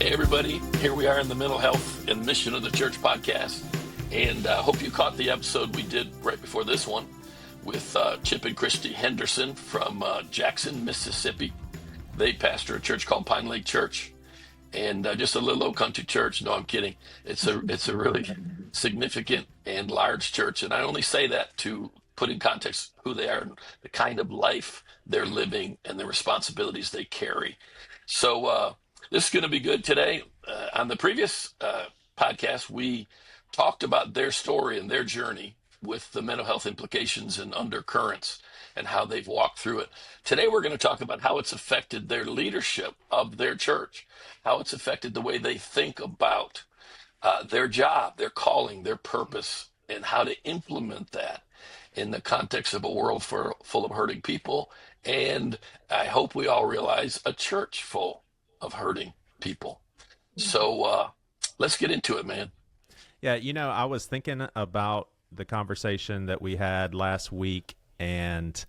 Hey everybody, here we are in the Mental Health and Mission of the Church podcast, and I hope you caught the episode we did right before this one with Chip and Christie Henderson from Jackson, Mississippi. They pastor a church called Pine Lake Church, and just a little old country church. No, I'm kidding. It's a really significant and large church, and I only say that to put in context who they are, and the kind of life they're living, and the responsibilities they carry. So this is going to be good today. On the previous podcast, we talked about their story and their journey with the mental health implications and undercurrents and how they've walked through it. Today, we're going to talk about how it's affected their leadership of their church, how it's affected the way they think about their job, their calling, their purpose, and how to implement that in the context of a world full of hurting people. And I hope we all realize a church full of hurting people. So let's get into it, man. Yeah, I was thinking about the conversation that we had last week, and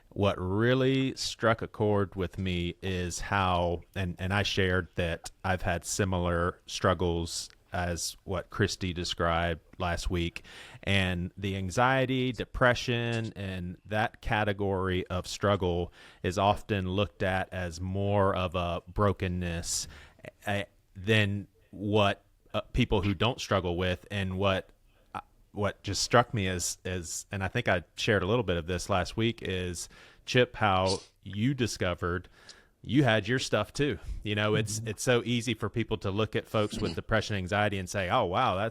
what really struck a chord with me is how, and I shared that I've had similar struggles as what Christy described last week, and the anxiety, depression, and that category of struggle is often looked at as more of a brokenness than what people who don't struggle with. And what just struck me is, and I think I shared a little bit of this last week, is, Chip, how you discovered you had your stuff too. It's so easy for people to look at folks with depression, anxiety, and say, oh, wow,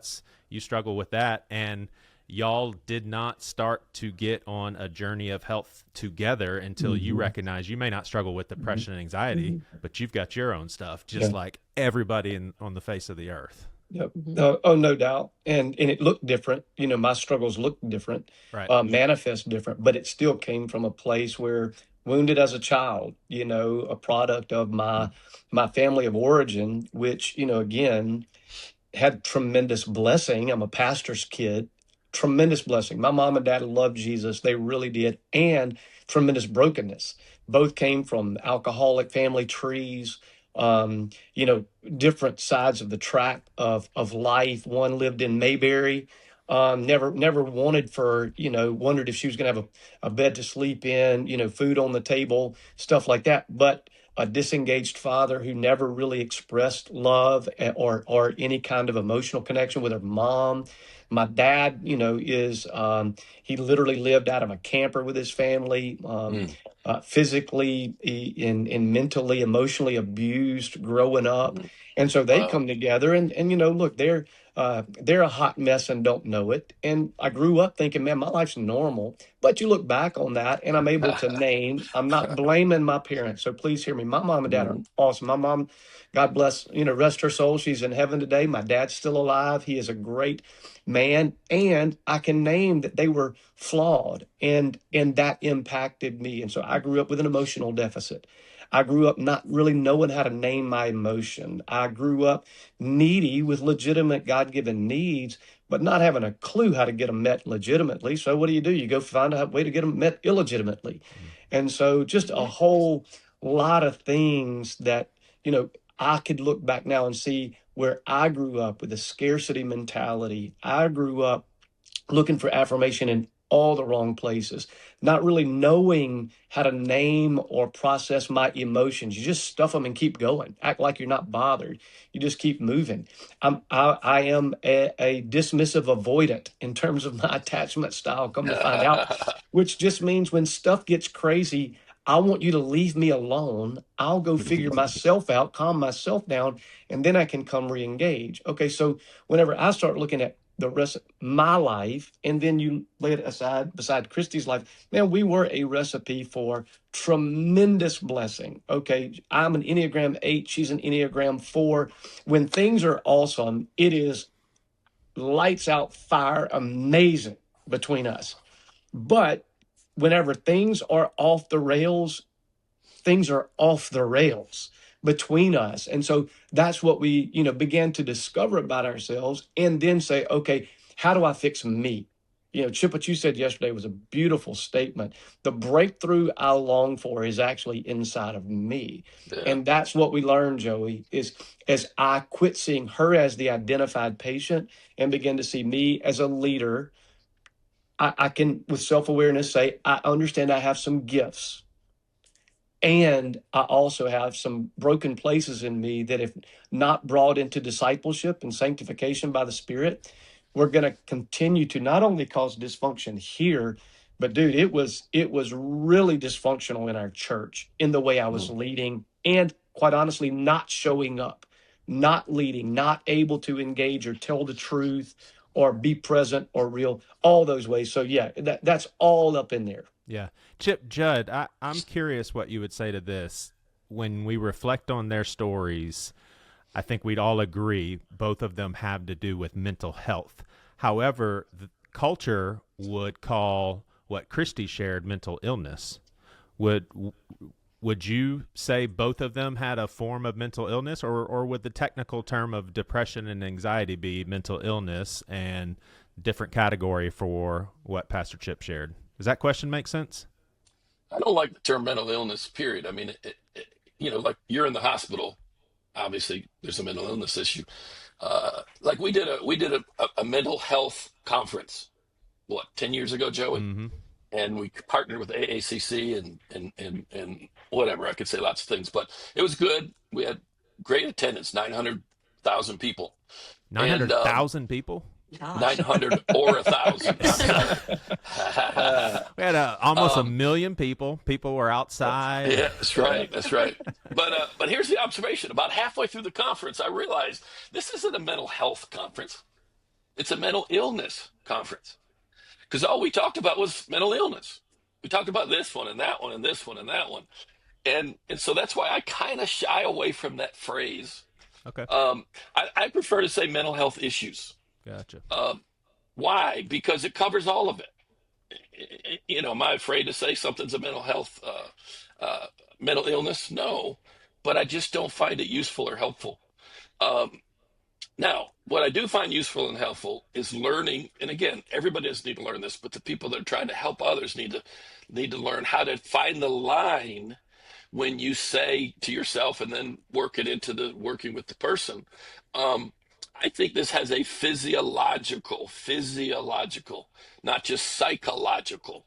you struggle with that. And y'all did not start to get on a journey of health together until you recognize you may not struggle with depression and anxiety, but you've got your own stuff, just like everybody on the face of the earth. Yep. No doubt. And it looked different. My struggles looked different, right. Manifest different, but it still came from a place where wounded as a child, a product of my family of origin, which, again, had tremendous blessing. I'm a pastor's kid, tremendous blessing. My mom and dad loved Jesus. They really did. And tremendous brokenness. Both came from alcoholic family trees. Different sides of the track of life. One lived in Mayberry, never wondered if she was going to have a bed to sleep in, food on the table, stuff like that. But a disengaged father who never really expressed love or any kind of emotional connection with her mom. My dad, he literally lived out of a camper with his family, physically and mentally, emotionally abused growing up. And so they come together and look, they're a hot mess and don't know it. And I grew up thinking, man, my life's normal. But you look back on that and I'm able to name, I'm not blaming my parents. So please hear me. My mom and dad are awesome. My mom, God bless, rest her soul. She's in heaven today. My dad's still alive. He is a great man. And I can name that they were flawed and that impacted me. And so I grew up with an emotional deficit. I grew up not really knowing how to name my emotion. I grew up needy with legitimate God-given needs, but not having a clue how to get them met legitimately. So what do? You go find a way to get them met illegitimately. And so just a whole lot of things that, I could look back now and see where I grew up with a scarcity mentality. I grew up looking for affirmation in all the wrong places, not really knowing how to name or process my emotions. You just stuff them and keep going. Act like you're not bothered. You just keep moving. I am a dismissive avoidant in terms of my attachment style, come to find out, which just means when stuff gets crazy, I want you to leave me alone. I'll go figure myself out, calm myself down, and then I can come re-engage. Okay, so whenever I start looking at the rest of my life, and then you lay it aside beside Christy's life, man, we were a recipe for tremendous blessing. Okay, I'm an Enneagram 8, she's an Enneagram 4. When things are awesome, it is lights out, fire, amazing between us. But whenever things are off the rails, things are off the rails between us. And so that's what we, began to discover about ourselves and then say, okay, how do I fix me? Chip, what you said yesterday was a beautiful statement. The breakthrough I long for is actually inside of me. Yeah. And that's what we learned, Joey, is as I quit seeing her as the identified patient and begin to see me as a leader, I can, with self-awareness, say, I understand I have some gifts. And I also have some broken places in me that, if not brought into discipleship and sanctification by the Spirit, we're going to continue to not only cause dysfunction here, but dude, it was really dysfunctional in our church in the way I was leading, and quite honestly, not showing up, not leading, not able to engage or tell the truth or be present or real, all those ways. So yeah, that's all up in there. Yeah. Chip, Judd, I'm curious what you would say to this. When we reflect on their stories, I think we'd all agree both of them have to do with mental health. However, the culture would call what Christie shared mental illness. Would you say both of them had a form of mental illness, or would the technical term of depression and anxiety be mental illness and different category for what Pastor Chip shared? Does that question make sense? I don't like the term mental illness, period. I mean, like you're in the hospital, obviously there's a mental illness issue. Like we did a mental health conference, 10 years ago, Joey? Mm-hmm. And we partnered with AACC and whatever. I could say lots of things, but it was good. We had great attendance, 900,000 people. 900,000 people? Gosh. 900 or 1,000. We had almost a million people. People were outside. Yeah, that's right. That's right. But here's the observation. About halfway through the conference, I realized this isn't a mental health conference. It's a mental illness conference. Because all we talked about was mental illness. We talked about this one and that one and this one and that one. And so that's why I kind of shy away from that phrase. Okay. I prefer to say mental health issues. Gotcha. Why? Because it covers all of it. Am I afraid to say something's a mental health, mental illness? No, but I just don't find it useful or helpful. Now, what I do find useful and helpful is learning, and again, everybody doesn't need to learn this, but the people that are trying to help others need to learn how to find the line when you say to yourself and then work it into the working with the person. I think this has a physiological, not just psychological.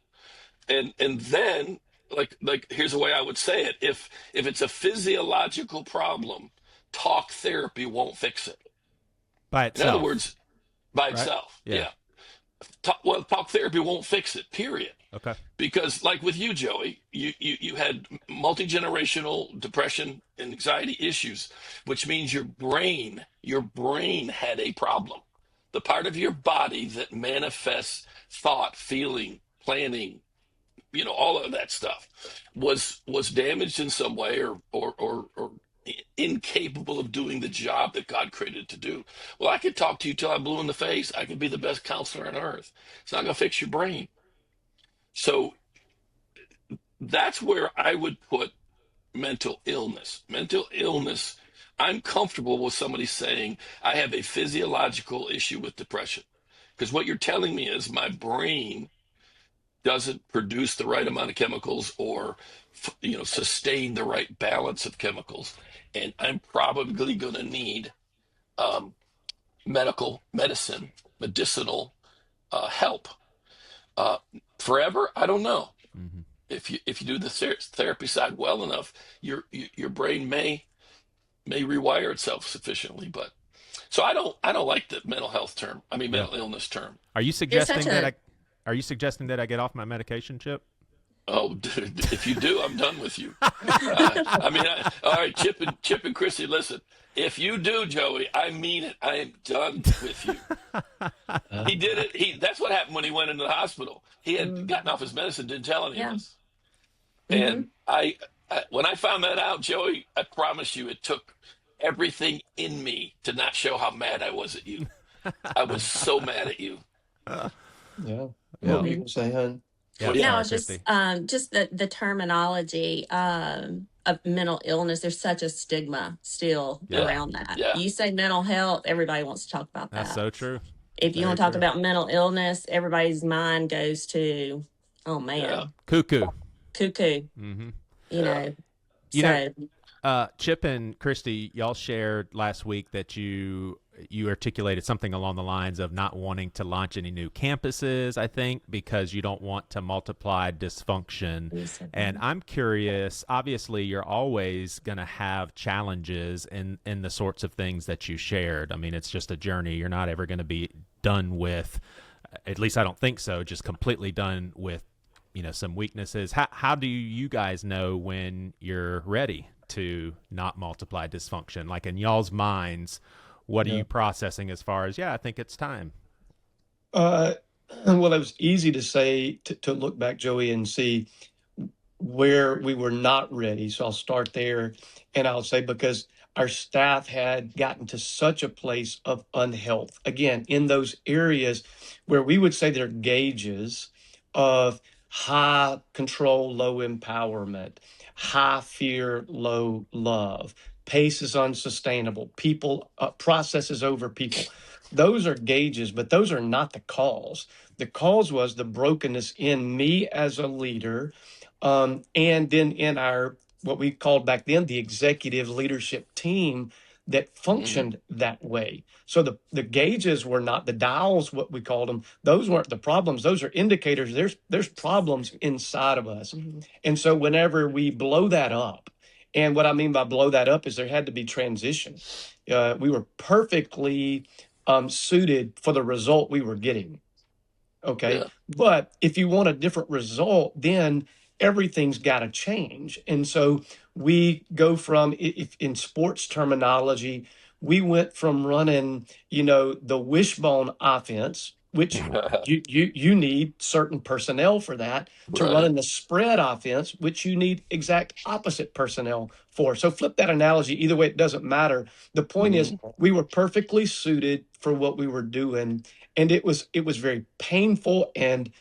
And then like here's the way I would say it. If it's a physiological problem, talk therapy won't fix it. By itself. In other words, by right? itself. Yeah. Talk therapy won't fix it, period. Okay. Because like with you, Joey, you had multi-generational depression and anxiety issues, which means your brain had a problem. The part of your body that manifests thought, feeling, planning, all of that stuff was damaged in some way or incapable of doing the job that God created it to do. Well, I could talk to you till I'm blue in the face. I could be the best counselor on earth. It's not going to fix your brain. So that's where I would put mental illness. Mental illness, I'm comfortable with somebody saying, I have a physiological issue with depression. Because what you're telling me is my brain doesn't produce the right amount of chemicals or sustain the right balance of chemicals. And I'm probably going to need medicinal help. Forever? I don't know. Mm-hmm. If you do the therapy side well enough, your brain may rewire itself sufficiently. But so I don't like the mental health term. I mean mental illness term. Are you suggesting that I get off my medication, Chip? Oh, dude, if you do, I'm done with you. All right, Chip and Christie, listen. If you do, Joey, I mean it. I am done with you. He did it. That's what happened when he went into the hospital. He had gotten off his medicine, didn't tell any of us. And I when I found that out, Joey, I promise you, it took everything in me to not show how mad I was at you. I was so mad at you. Yeah. What were you going to say, hon? No, just the terminology of mental illness. There's such a stigma still around that. Yeah. You say mental health, everybody wants to talk about that. That's so true. If you want to talk about mental illness, everybody's mind goes to, oh man, cuckoo. Mm-hmm. Chip and Christie, y'all shared last week that you articulated something along the lines of not wanting to launch any new campuses, I think, because you don't want to multiply dysfunction. And I'm curious, obviously, you're always going to have challenges in the sorts of things that you shared. I mean, it's just a journey. You're not ever going to be done with, at least I don't think so, just completely done with, some weaknesses. How do you guys know when you're ready to not multiply dysfunction? Like in y'all's minds, what are you processing as far as, I think it's time? Well, it was easy to say, to look back, Joey, and see where we were not ready. So I'll start there, and I'll say because our staff had gotten to such a place of unhealth, again, in those areas where we would say they're gauges of high control, low empowerment, high fear, low love. Pace is unsustainable. People, processes over people. Those are gauges, but those are not the cause. The cause was the brokenness in me as a leader, and then in our, what we called back then, the executive leadership team that functioned that way. So the gauges were not the dials, what we called them. Those weren't the problems. Those are indicators. There's problems inside of us. And so whenever we blow that up, and what I mean by blow that up is there had to be transition. We were perfectly suited for the result we were getting. Okay. Yeah. But if you want a different result, then everything's got to change. And so we go from, if in sports terminology, we went from running, the wishbone offense, which you need certain personnel for that, to running the spread offense, which you need exact opposite personnel for. So flip that analogy. Either way, it doesn't matter. The point is we were perfectly suited for what we were doing. And it was very painful and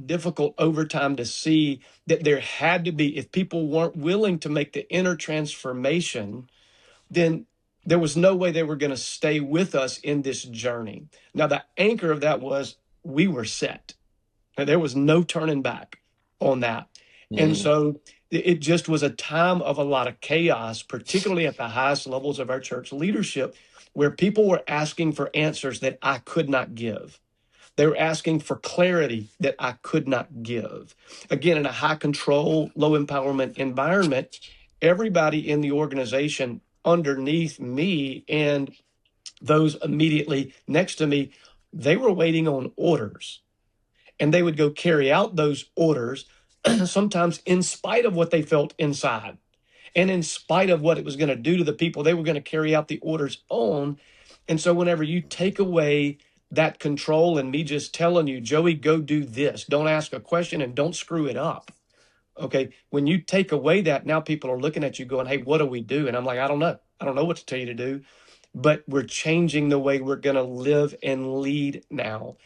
difficult over time to see that there had to be, if people weren't willing to make the inner transformation, then there was no way they were going to stay with us in this journey. Now, the anchor of that was we were set. Now, there was no turning back on that. And so it just was a time of a lot of chaos, particularly at the highest levels of our church leadership, where people were asking for answers that I could not give. They were asking for clarity that I could not give. Again, in a high control, low empowerment environment, everybody in the organization underneath me and those immediately next to me, they were waiting on orders. And they would go carry out those orders, sometimes in spite of what they felt inside. And in spite of what it was going to do to the people they were going to carry out the orders on. And so whenever you take away that control and me just telling you, Joey, go do this, don't ask a question and don't screw it up. Okay. When you take away that, now people are looking at you going, hey, what do we do? And I'm like, I don't know. I don't know what to tell you to do, but we're changing the way we're going to live and lead now.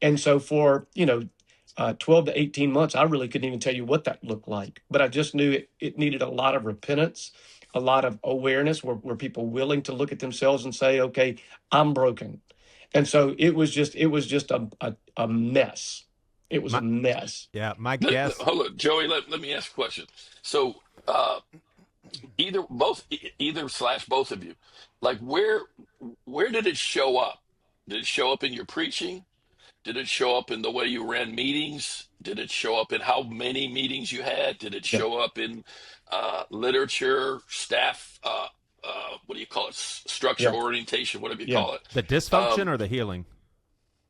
And so for, 12 to 18 months, I really couldn't even tell you what that looked like, but I just knew it needed a lot of repentance, a lot of awareness where people willing to look at themselves and say, okay, I'm broken. And so it was just a mess. It was a mess. Yeah. My guess. Hold on, Joey, let me ask a question. So either / both of you, like where did it show up? Did it show up in your preaching? Did it show up in the way you ran meetings? Did it show up in how many meetings you had? Did it show up in literature, staff, what do you call it? Structure, orientation, whatever you call it. The dysfunction or the healing?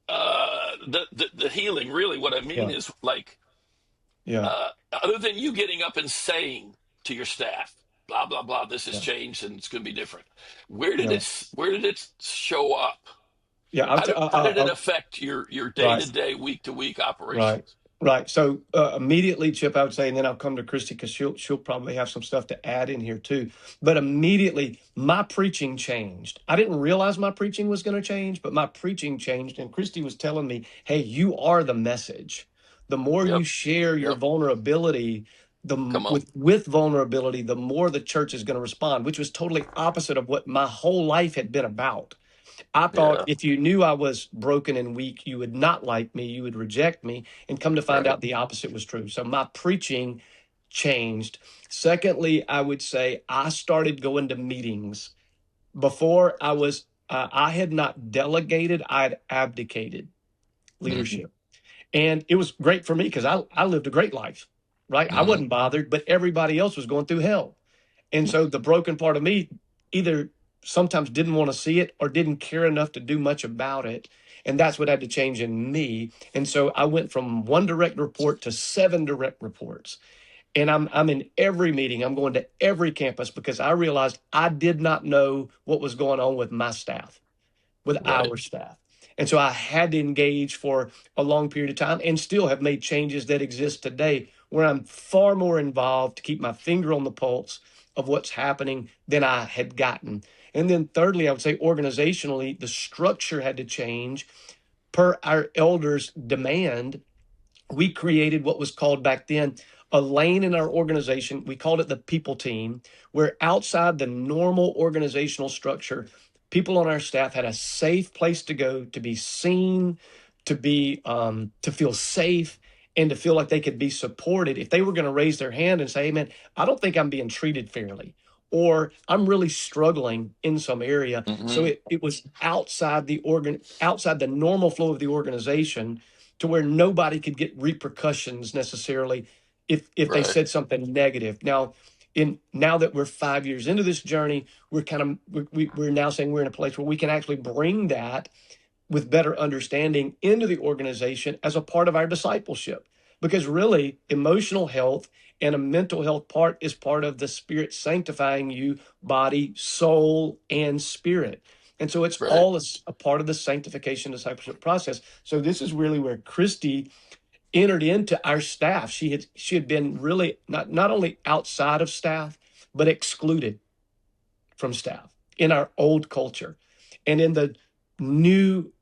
The healing, really. What I mean is like, other than you getting up and saying to your staff, blah, blah, blah, this has changed and it's going to be different. Where did it show up? Yeah, how did it affect your day-to-day, week-to-week operations? Right. So immediately, Chip, I would say, and then I'll come to Christie because she'll probably have some stuff to add in here too. But immediately, my preaching changed. I didn't realize my preaching was going to change, but my preaching changed. And Christie was telling me, hey, you are the message. The more you share your vulnerability, with vulnerability, the more the church is going to respond, which was totally opposite of what my whole life had been about. I thought Yeah. if you knew I was broken and weak, you would not like me, you would reject me, and come to find Right. out the opposite was true. So my preaching changed. Secondly, I would say I started going to meetings. Before I had not delegated, I had abdicated Mm-hmm. leadership. And it was great for me because I lived a great life, right? I Mm-hmm. wasn't bothered, but everybody else was going through hell. And so the broken part of me either sometimes didn't want to see it or didn't care enough to do much about it. And that's what had to change in me. And so I went from one direct report to 7 direct reports. And I'm in every meeting. I'm going to every campus because I realized I did not know what was going on with my staff, with Right. our staff. And so I had to engage for a long period of time and still have made changes that exist today where I'm far more involved to keep my finger on the pulse of what's happening than I had gotten. And then thirdly, I would say organizationally, the structure had to change per our elders' demand. We created what was called back then a lane in our organization. We called it the people team, where outside the normal organizational structure, people on our staff had a safe place to go to be seen, to feel safe, and to feel like they could be supported. If they were going to raise their hand and say, "Hey, man, I don't think I'm being treated fairly," or "I'm really struggling in some area," so Mm-hmm. it was outside the normal flow of the organization to where nobody could get repercussions necessarily if they Right. said something negative. Now that we're 5 years into this journey, we're now saying we're in a place where we can actually bring that with better understanding into the organization as a part of our discipleship. Because really, emotional health and a mental health part is part of the Spirit sanctifying you, body, soul, and spirit. And so it's Right. all a part of the sanctification discipleship process. So this is really where Christy entered into our staff. She had been really not only outside of staff, but excluded from staff in our old culture. And in the new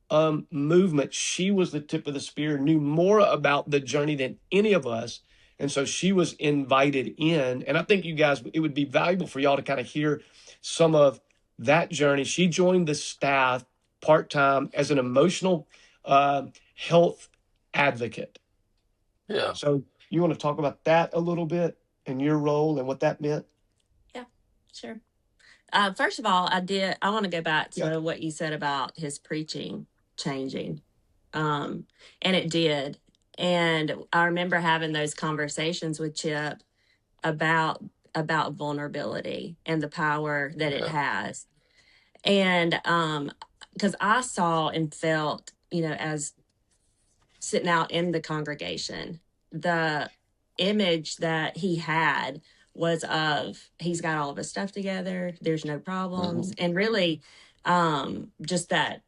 movement, she was the tip of the spear, knew more about the journey than any of us. And so she was invited in. And I think you guys, it would be valuable for y'all to kind of hear some of that journey. She joined the staff part time as an emotional health advocate. Yeah. So you want to talk about that a little bit and your role and what that meant? Yeah, sure. First of all, I want to go back Yeah. to what you said about his preaching changing. Um, and it did. And I remember having those conversations with Chip about vulnerability and the power that it Yeah. has. And because I saw and felt, as sitting out in the congregation, the image that he had was of he's got all of his stuff together, there's no Mm-hmm. problems, and really just that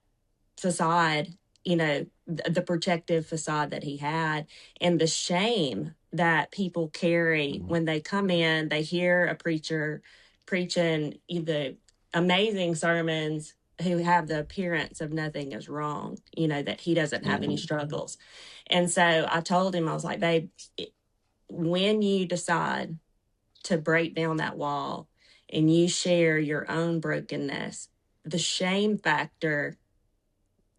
facade, the protective facade that he had, and the shame that people carry Mm-hmm. when they come in, they hear a preacher preaching the amazing sermons who have the appearance of nothing is wrong, that he doesn't have any Mm-hmm. struggles. And so I told him, I was like, babe, when you decide to break down that wall and you share your own brokenness, the shame factor,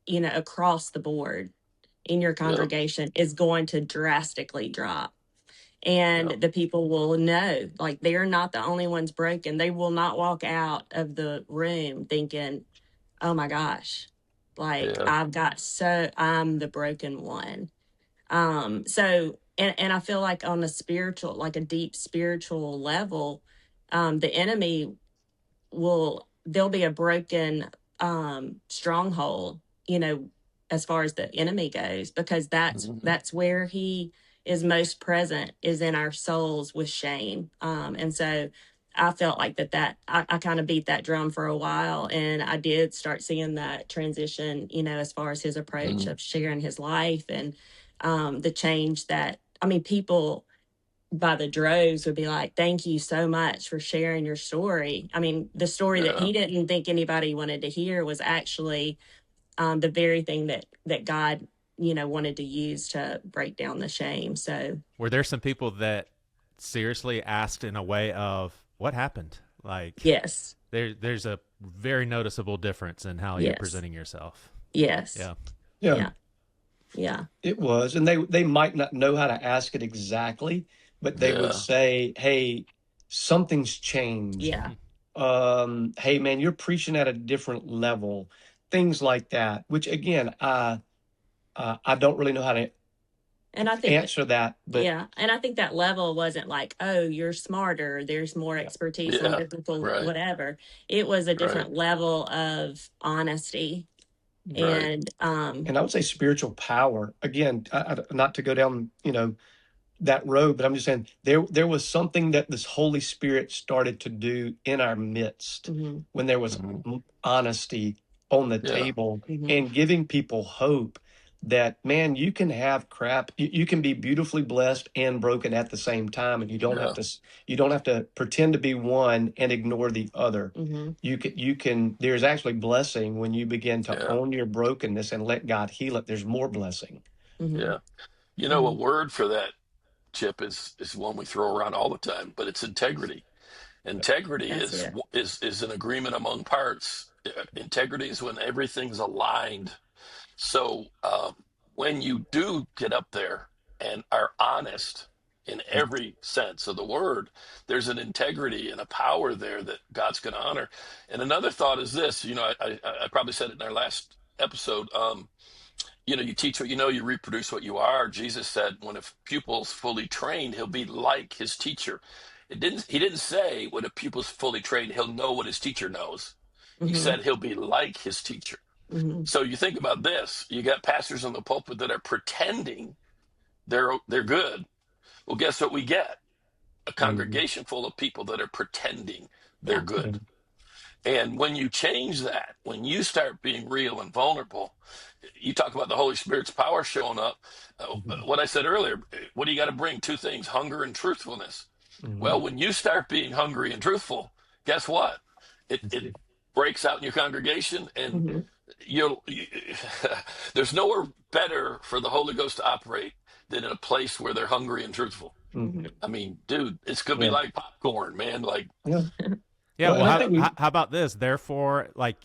across the board in your Yep. congregation is going to drastically drop. And Yep. the people will know, like, they're not the only ones broken. They will not walk out of the room thinking, oh my gosh, like Yeah. I'm the broken one. And I feel like on a spiritual, like a deep spiritual level, the enemy there'll be a broken stronghold, as far as the enemy goes, because Mm-hmm. that's where he is most present, is in our souls with shame. And so I felt like I kind of beat that drum for a while, and I did start seeing that transition, as far as his approach Mm-hmm. of sharing his life, and the change that, I mean, people by the droves would be like, thank you so much for sharing your story. I mean, the story that Yeah. he didn't think anybody wanted to hear was actually the very thing that God, wanted to use to break down the shame. So Were there some people that seriously asked in a way of what happened? Like Yes. there's a very noticeable difference in how you're Yes. presenting yourself. Yes. Yeah. Yeah, Yeah. Yeah. it was. And they might not know how to ask it exactly, but they would Yeah. say, hey, something's changed. Yeah. Hey man, you're preaching at a different level, things like that, which again, I don't really know how to And I think answer that, but Yeah. And I think that level wasn't like, oh, you're smarter, there's more yeah, expertise in Yeah. biblical Right. whatever. It was a Right. different level of honesty. Right. And and I would say spiritual power. Again, not to go down, that road, but I'm just saying there was something that this Holy Spirit started to do in our midst mhm, when there was Hmm. honesty on the Yeah. table mhm, and giving people hope that man, you can have crap, you can be beautifully blessed and broken at the same time, and Yeah. you don't have to pretend to be one and ignore the other. mhm, You can there's actually blessing when you begin to Yeah. own your brokenness and let God heal it. There's more blessing. mhm, Yeah. You know, a mhm. word for that, Chip, is one we throw around all the time, but it's integrity. Integrity That's it. is an agreement among parts. Integrity is when everything's aligned. So when you do get up there and are honest in every sense of the word, there's an integrity and a power there that God's going to honor. And another thought is this. I probably said it in our last episode. You teach what you know, you reproduce what you are. Jesus said, when a pupil's fully trained, he'll be like his teacher. He didn't say when a pupil's fully trained, he'll know what his teacher knows. He Mhm, said he'll be like his teacher. mhm. So you think about this: you got pastors in the pulpit that are pretending they're good. Well, guess what we get? A Mhm. congregation full of people that are pretending they're Yeah. good. And when you change that, when you start being real and vulnerable, you talk about the Holy Spirit's power showing up. Mhm. What I said earlier, what do you got to bring? Two things: hunger and truthfulness. Well, Mhm. when you start being hungry and truthful, guess what? It breaks out in your congregation, and Mhm. you, there's nowhere better for the Holy Ghost to operate than in a place where they're hungry and truthful. Mhm. Mhm. I mean, dude, it's gonna be Yeah. like popcorn, man. Like, Yeah. Yeah, Well, well, and I think how about this? Therefore, like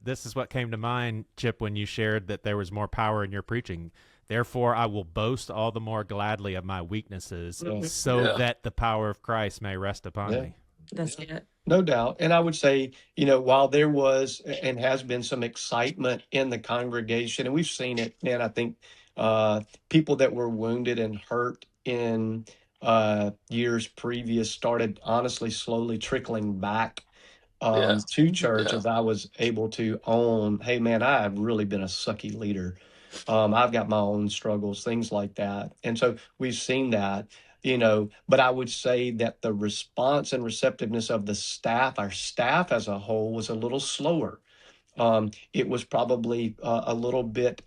this is what came to mind, Chip, when you shared that there was more power in your preaching. Therefore, I will boast all the more gladly of my weaknesses, yeah, Mhm. so yeah, that the power of Christ may rest upon yeah, me. That's it. no doubt. And I would say, while there was and has been some excitement in the congregation, and we've seen it, man, I think people that were wounded and hurt in years previous started honestly slowly trickling back yeah, to Mhm. church yeah, as I was able to own, hey man, I have really been a sucky leader. I've got my own struggles, things like that. And so we've seen that, but I would say that the response and receptiveness of the staff, our staff as a whole, was a little slower. It was probably a little bit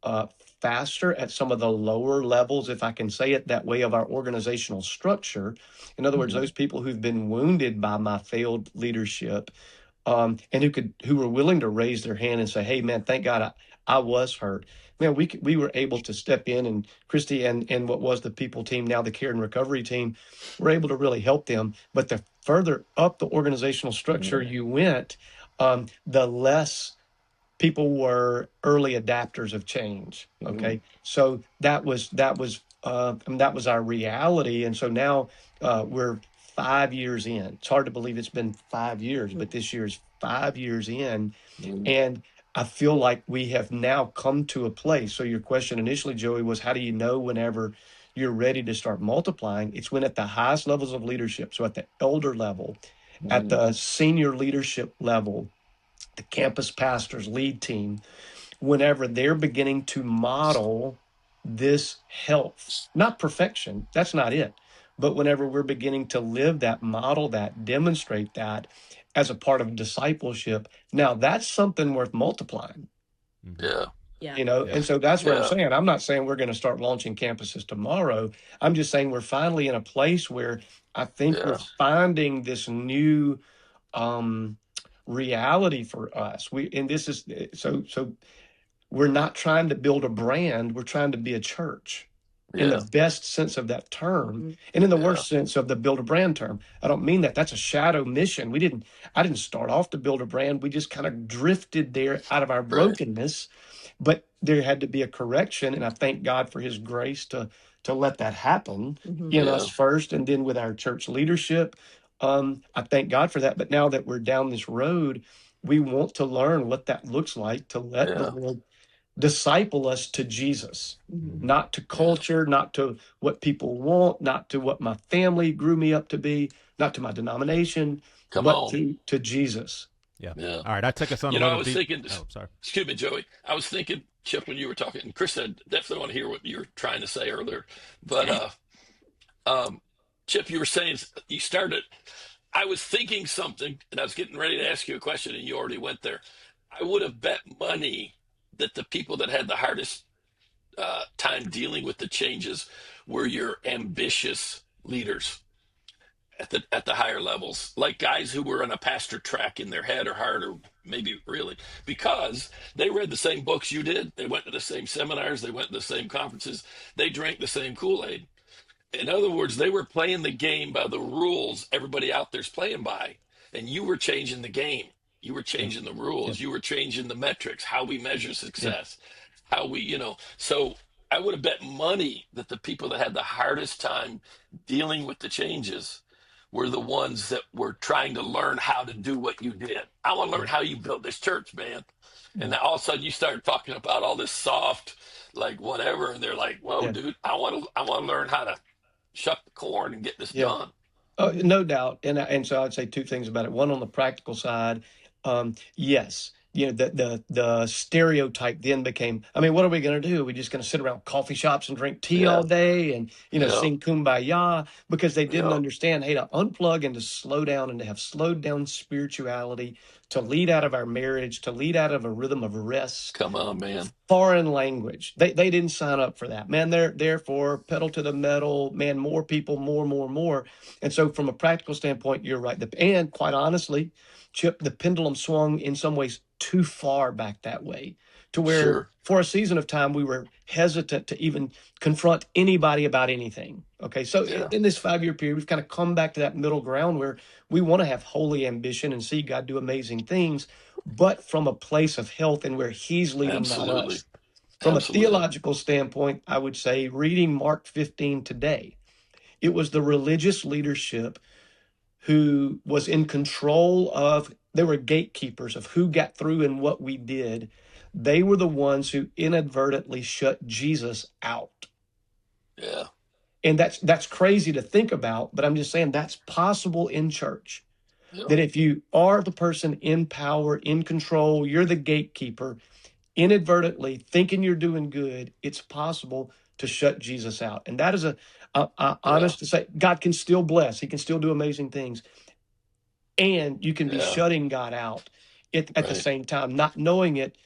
uh, faster at some of the lower levels, if I can say it that way, of our organizational structure. In other words, Mhm. those people who've been wounded by my failed leadership, and who were willing to raise their hand and say, "Hey, man, thank God I was hurt." Man, we were able to step in, and Christy and what was the people team, now the care and recovery team, were able to really help them. But the further up the organizational structure Mhm. you went, the less people were early adapters of change. mhm, Okay, so that was our reality, and so now we're 5 years in. It's hard to believe it's been 5 years, but this year is 5 years in, mhm, and I feel like we have now come to a place. So your question initially, Joey, was how do you know whenever you're ready to start multiplying? It's when at the highest levels of leadership, so at the elder level, at mhm, the senior leadership level, the campus pastors lead team, whenever they're beginning to model this health, not perfection, that's not it, but whenever we're beginning to live that, model that, demonstrate that as a part of discipleship, now that's something worth multiplying. Hmm. yeah, Yeah. Yeah. And so that's what I'm yeah, saying. I'm not saying we're going to start launching campuses tomorrow. I'm just saying we're finally in a place where I think we're yeah, finding this new um, reality for us. And this is so we're not trying to build a brand, we're trying to be a church. in the Yeah. best sense of that term, and in the Yeah. worst sense of the build a brand term. I don't mean that. That's a shadow mission. I didn't start off to build a brand. We just kind of drifted there out of our Right. brokenness, but there had to be a correction. And I thank God for his grace to let that happen in Yeah. us first, and then with our church leadership. I thank God for that. But now that we're down this road, we want to learn what that looks like to let the Yeah. Lord disciple us to Jesus, not to Yeah. culture, not to what people want, not to what my family grew me up to be, not to my denomination, Come but on. to Jesus. Yeah. Yeah. All right. I took us on a I little was deep. thinking, Oh, sorry. excuse me, Joey. I was thinking, Chip, when you were talking, and Chris, I definitely want to hear what you were trying to say earlier. But um, Chip, you were saying you started. I was thinking something, and I was getting ready to ask you a question, and you already went there. I would have bet money that the people that had the hardest time dealing with the changes were your ambitious leaders at the higher levels, like guys who were on a pastor track in their head or heart, or maybe really, because they read the same books you did. They went to the same seminars. They went to the same conferences. They drank the same Kool-Aid. In other words, they were playing the game by the rules everybody out there's playing by, and you were changing the game. You were Yeah, changing the yeah, rules. You were changing the metrics, how we measure yeah, success, how we, So I would have bet money that the people that had the hardest time dealing with the changes were the ones that were trying to learn how to do what you did. I want to yeah, learn how you built this church, man. And yeah, then all of a sudden you start talking about all this soft, like whatever, and they're like, "Whoa, yeah, dude, I want to learn how to shuck the corn and get this yeah. done." No doubt, and so I'd say two things about it. One, on the practical side, yes, the stereotype then became. I mean, what are we going to do? Are we just going to sit around coffee shops and drink tea all Yeah, day and yeah, sing kumbaya? Because they didn't yeah. understand, hey, to unplug and to slow down and to have slowed down spirituality, to lead out of our marriage, to lead out of a rhythm of rest, Come on, man. foreign language. They didn't sign up for that. Man, they're therefore pedal to the metal, man, more people, more. And so from a practical standpoint, you're right. And quite honestly, Chip, the pendulum swung in some ways too far back that way, to where Sure. for a season of time we were hesitant to even confront anybody about anything. Okay. So Yeah, in this 5-year period, we've kind of come back to that middle ground where we want to have holy ambition and see God do amazing things, but from a place of health and where he's leading, not absolutely, us. From a absolutely. theological standpoint, I would say reading Mark 15 today, it was the religious leadership who was in control of, they were gatekeepers of who got through and what we did. They were the ones who inadvertently shut Jesus out. Yeah, And that's crazy to think about, but I'm just saying that's possible in church. yeah, That if you are the person in power, in control, you're the gatekeeper, inadvertently thinking you're doing good, it's possible to shut Jesus out. And that is yeah, honest to say, God can still bless. He can still do amazing things. And you can be yeah. shutting God out at the Right, same time, not knowing it,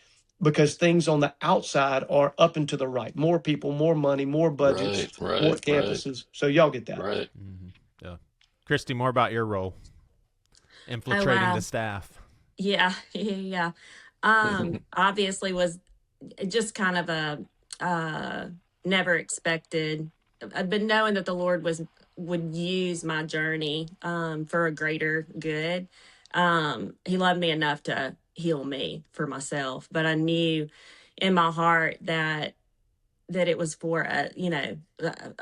because things on the outside are up and to the right. More people, more money, more budgets, right, more right, right, campuses. So y'all get that. right. Yeah. Christy, more about your role Oh infiltrating the wow. staff. Yeah, yeah. Obviously was just kind of a never expected. I've been knowing that the Lord would use my journey for a greater good. He loved me enough to heal me for myself, but I knew in my heart that it was for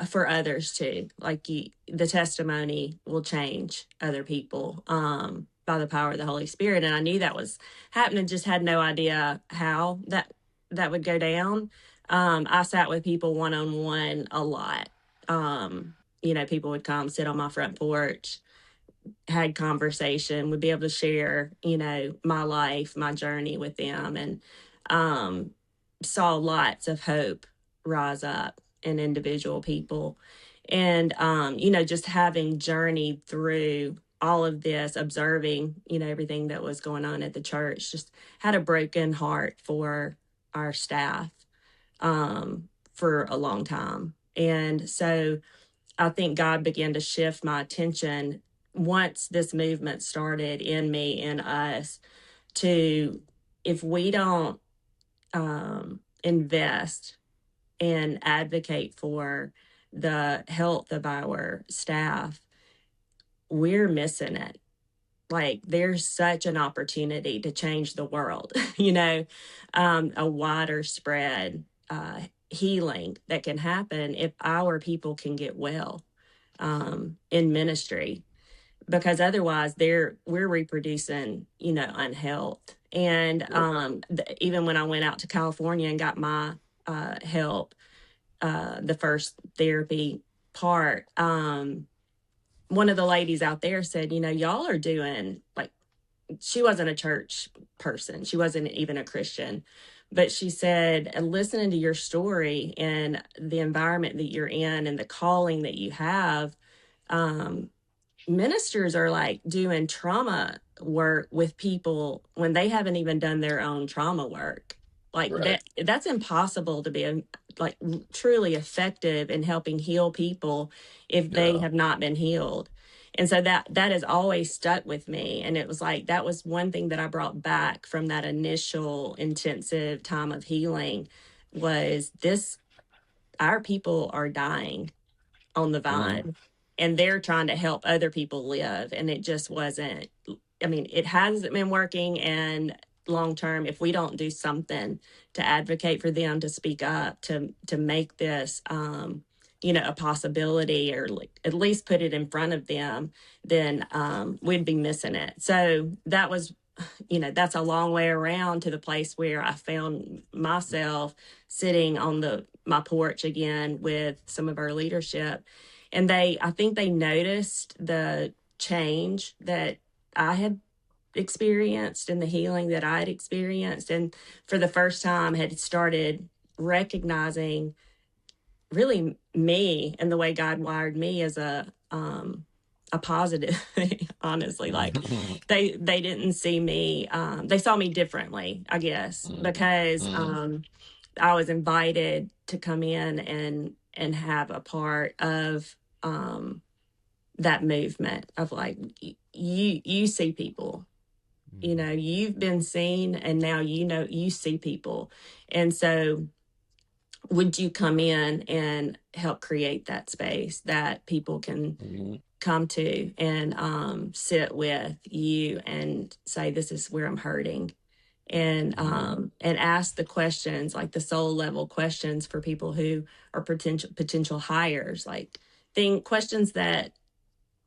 for others too. Like the testimony will change other people by the power of the Holy Spirit, and I knew that was happening. Just had no idea how that would go down. I sat with people one on one a lot. People would come sit on my front porch, had conversation, would be able to share, my life, my journey with them, and um, saw lots of hope rise up in individual people. And, just having journeyed through all of this, observing, everything that was going on at the church, just had a broken heart for our staff for a long time. And so I think God began to shift my attention once this movement started in me and us to, if we don't invest and advocate for the health of our staff, we're missing it. Like, there's such an opportunity to change the world, a wider spread healing that can happen if our people can get well in ministry, because otherwise we're reproducing, unhealth. And even when I went out to California and got my help, the first therapy part, one of the ladies out there said, y'all are doing, like, she wasn't a church person. She wasn't even a Christian. But she said, listening to your story and the environment that you're in and the calling that you have, ministers are like doing trauma work with people when they haven't even done their own trauma work. Like, Right. that's impossible to be like truly effective in helping heal people if they Yeah. have not been healed. And so that has always stuck with me. And it was like, that was one thing that I brought back from that initial intensive time of healing, was this: our people are dying on the Mhm. vine, and they're trying to help other people live. And it just wasn't, I mean, it hasn't been working. And long term, if we don't do something to advocate for them, to speak up, to make this, a possibility, or like at least put it in front of them, then we'd be missing it. So that was, that's a long way around to the place where I found myself sitting on my porch again with some of our leadership. And I think they noticed the change that I had experienced and the healing that I had experienced. And for the first time had started recognizing really me and the way God wired me as a positive thing, honestly. Like, Mhm. they didn't see me, they saw me differently, I guess, because Mhm. I was invited to come in and have a part of that movement of, like, you see people, you've been seen, and now you see people. And so would you come in and help create that space that people can Mhm. come to and sit with you and say, this is where I'm hurting, Mhm. and ask the questions, like the soul level questions, for people who are potential hires, like questions that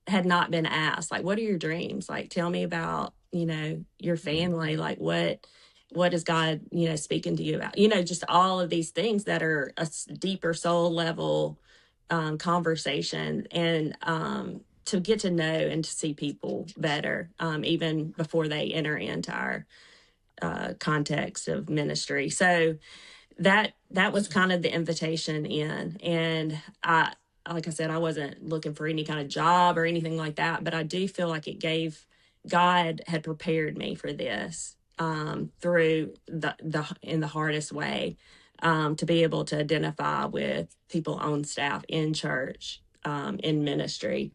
had not been asked, like, what are your dreams, like, tell me about, your Mhm. family, like, what is God, speaking to you about, just all of these things that are a deeper soul level conversation. And to get to know and to see people better, even before they enter into our context of ministry. So that was kind of the invitation in. And like I said, I wasn't looking for any kind of job or anything like that, but I do feel like God had prepared me for this, through the in the hardest way, to be able to identify with people on staff in church, in ministry.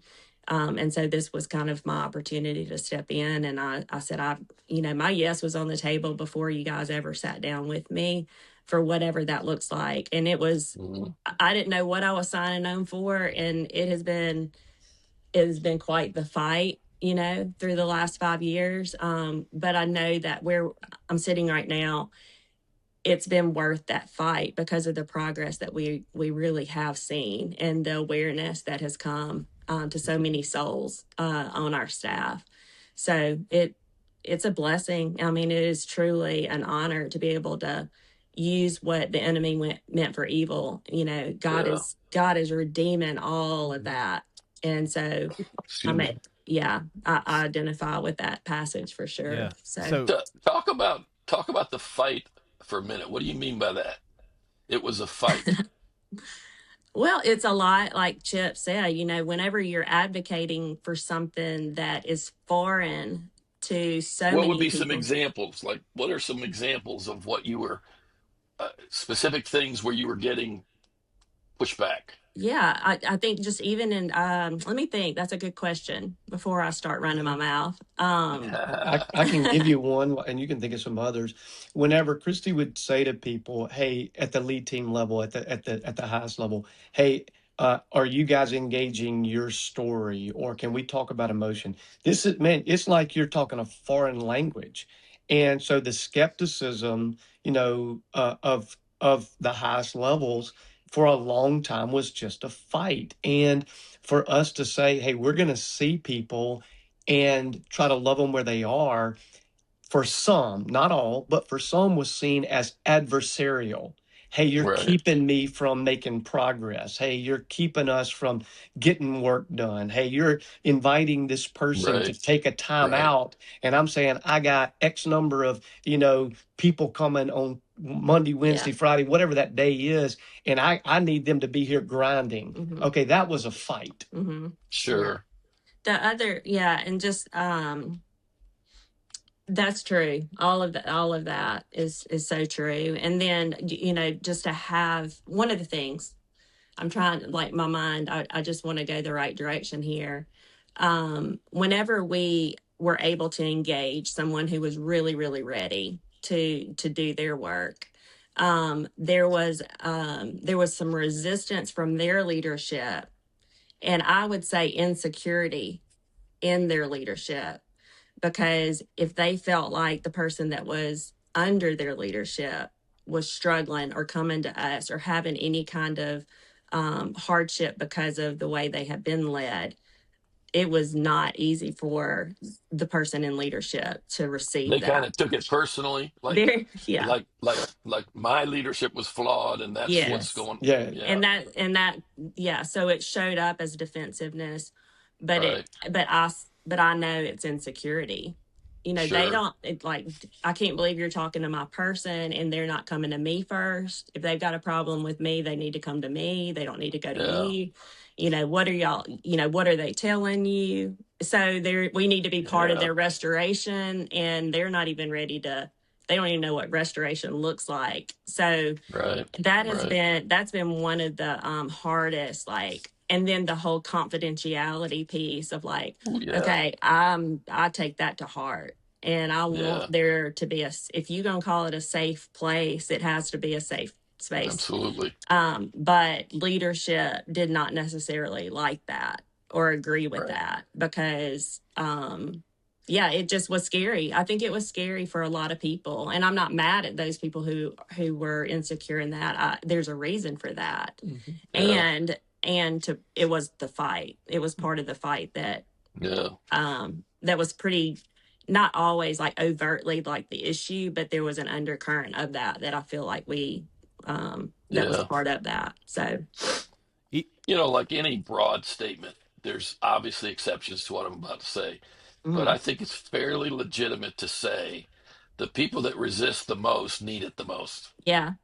And so this was kind of my opportunity to step in. And I said, my yes was on the table before you guys ever sat down with me, for whatever that looks like. And Mhm. I didn't know what I was signing on for. And it has been quite the fight, through the last 5 years. But I know that where I'm sitting right now, it's been worth that fight because of the progress that we really have seen, and the awareness that has come to so many souls on our staff. So it's a blessing. I mean, it is truly an honor to be able to use what the enemy meant for evil. God Yeah. is redeeming all of that. And so I Excuse me. mean, yeah, I identify with that passage for sure. Yeah. So. So Talk about the fight for a minute. What do you mean by that? It was a fight. Well, it's a lot, like Chip said, whenever you're advocating for something that is foreign to so What would many be some people. examples? Like, what are some examples of what you were specific things where you were getting pushback? Yeah, I think just even in let me think. That's a good question before I start running my mouth. I can give you one, and you can think of some others. Whenever Christy would say to people, "Hey, at the lead team level, at the highest level, hey, are you guys engaging your story, or can we talk about emotion?" This is, man, it's like you're talking a foreign language, and so the skepticism, of the highest levels for a long time was just a fight, and for us to say, "Hey, we're going to see people." And try to love them where they are, for some, not all, but for some was seen as adversarial. Hey, you're Right. keeping me from making progress. Hey, you're keeping us from getting work done. Hey, you're inviting this person to Right. take a time Right. out. And I'm saying, I got X number of, people coming on Monday, Yeah. Wednesday, Friday, whatever that day is. And I need them to be here grinding. Mm-hmm. Okay, that was a fight. Mm-hmm. Yeah. Sure. The other, yeah, and just that's true. All of that is so true. And then just to have one of the things I'm trying, like my mind, I just want to go the right direction here. Whenever we were able to engage someone who was really, really ready to do their work, there was some resistance from their leadership, and I would say insecurity in their leadership, because if they felt like the person that was under their leadership was struggling or coming to us or having any kind of hardship because of the way they had been led, it was not easy for the person in leadership to receive They kind that. of took it personally, Very, yeah, like my leadership was flawed, and that's what's yes. going. Yeah. Yeah. And that yeah, so it showed up as defensiveness, but it Right. but I know it's insecurity. They Sure. don't, like, I can't believe you're talking to my person and they're not coming to me first. If they've got a problem with me, they need to come to me. They don't need to go to Yeah. you. What are y'all, what are they telling you? So we need to be part of Yeah. their restoration, and they're not even ready to, they don't even know what restoration looks like. So Right. Right. that's been one of the hardest, like, and then the whole confidentiality piece of, like, Ooh, yeah. okay, I take that to heart, and I Yeah. want there to be if you're going to call it a safe place, it has to be a safe space. Absolutely. But leadership did not necessarily like that or agree with Right. that, because yeah, it just was scary. I think it was scary for a lot of people, and I'm not mad at those people who were insecure in that. There's a reason for that. Mm-hmm. Yeah. And it was the fight. It was part of the fight Yeah. that was pretty, not always like overtly like the issue, but there was an undercurrent of that I feel like that was Yeah. part of that. So Like any broad statement, there's obviously exceptions to what I'm about to say, but Mm. I think it's fairly legitimate to say the people that resist the most need it the most. yeah,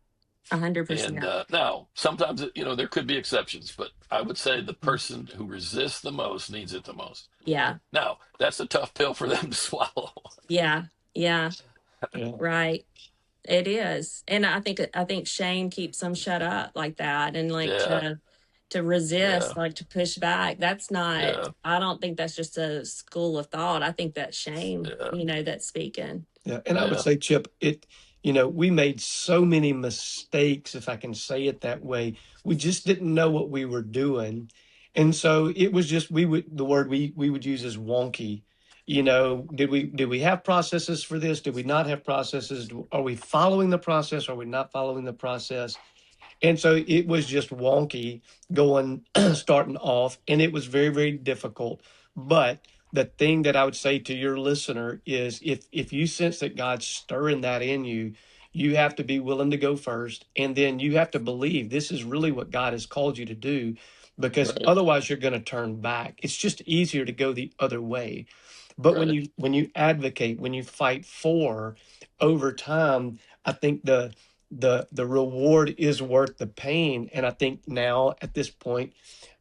And 100%. now, sometimes, there could be exceptions, but I would say the person who resists the most needs it the most. Yeah, Now, that's a tough pill for them to swallow. yeah, yeah, Yeah. right. It is. And I think shame keeps them shut up like that, and like Yeah, to yeah, resist, like to push back. That's not, yeah, I don't think that's just a school of thought. I think that's shame, yeah, that's speaking. Yeah, and I would yeah, say, Chip, we made so many mistakes, if I can say it that way. We just didn't know what we were doing. And so it was just, the word we would use is wonky. Did we have processes for this? Did we not have processes? Are we following the process? Are we not following the process? And so it was just wonky going, starting off, and it was very, very difficult. But the thing that I would say to your listener is, if you sense that God's stirring that in you, you have to be willing to go first. And then you have to believe this is really what God has called you to do, because right, otherwise you're going to turn back. It's just easier to go the other way. But when right, you advocate, when you fight for, over time, I think the reward is worth the pain. And I think now at this point,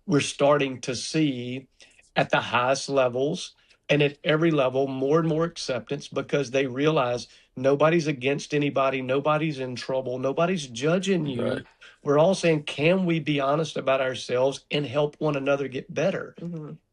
we're starting to see at the highest levels and at every level more and more acceptance, because they realize Nobody's against anybody. Nobody's in trouble. Nobody's judging you. Right. We're all saying, can we be honest about ourselves and help one another get better?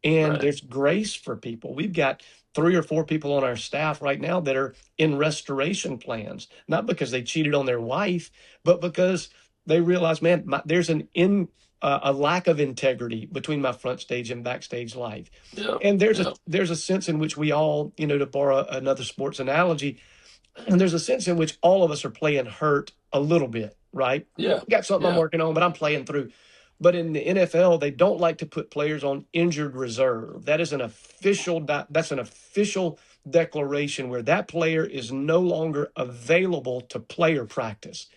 And Right. there's grace for people. We've got 3 or 4 people on our staff right now that are in restoration plans, not because they cheated on their wife, but because they realize, man, there's a lack of integrity between my front stage and backstage life. Yep. And Yep. there's a sense in which we all, to borrow another sports analogy, and there's a sense in which all of us are playing hurt a little bit, right? Yeah. Got something I'm Yeah. working on, but I'm playing through. But in the NFL, they don't like to put players on injured reserve. That's an official declaration where that player is no longer available to player practice.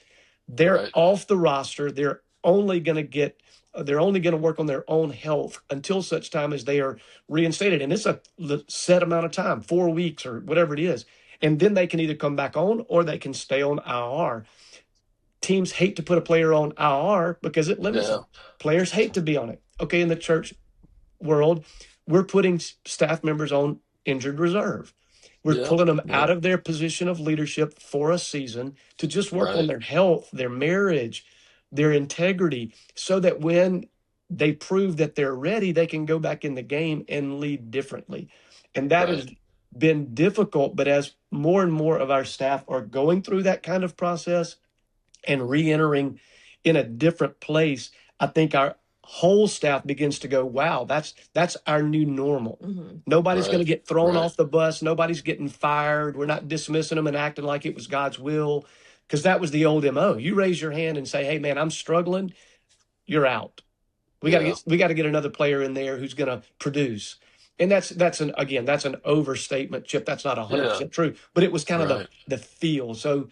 They're Right. off the roster. They're only going to work on their own health until such time as they are reinstated. And it's a set amount of time, 4 weeks or whatever it is. And then they can either come back on or they can stay on IR. Teams hate to put a player on IR because it limits them. Players hate to be on it. Okay, in the church world, we're putting staff members on injured reserve. We're pulling them out of their position of leadership for a season to just work on their health, their marriage, their integrity, so that when they prove that they're ready, they can go back in the game and lead differently. And that has been difficult, but as more and more of our staff are going through that kind of process and re-entering in a different place, I think our whole staff begins to go, wow, that's our new normal. Nobody's going to get thrown off the bus. Nobody's getting fired. We're not dismissing them and acting like it was God's will, because that was the old MO. You raise your hand and say, hey, man, I'm struggling. You're out. We got to get another player in there who's going to produce. And that's an overstatement, Chip. That's not 100% true, but it was kind of the feel. So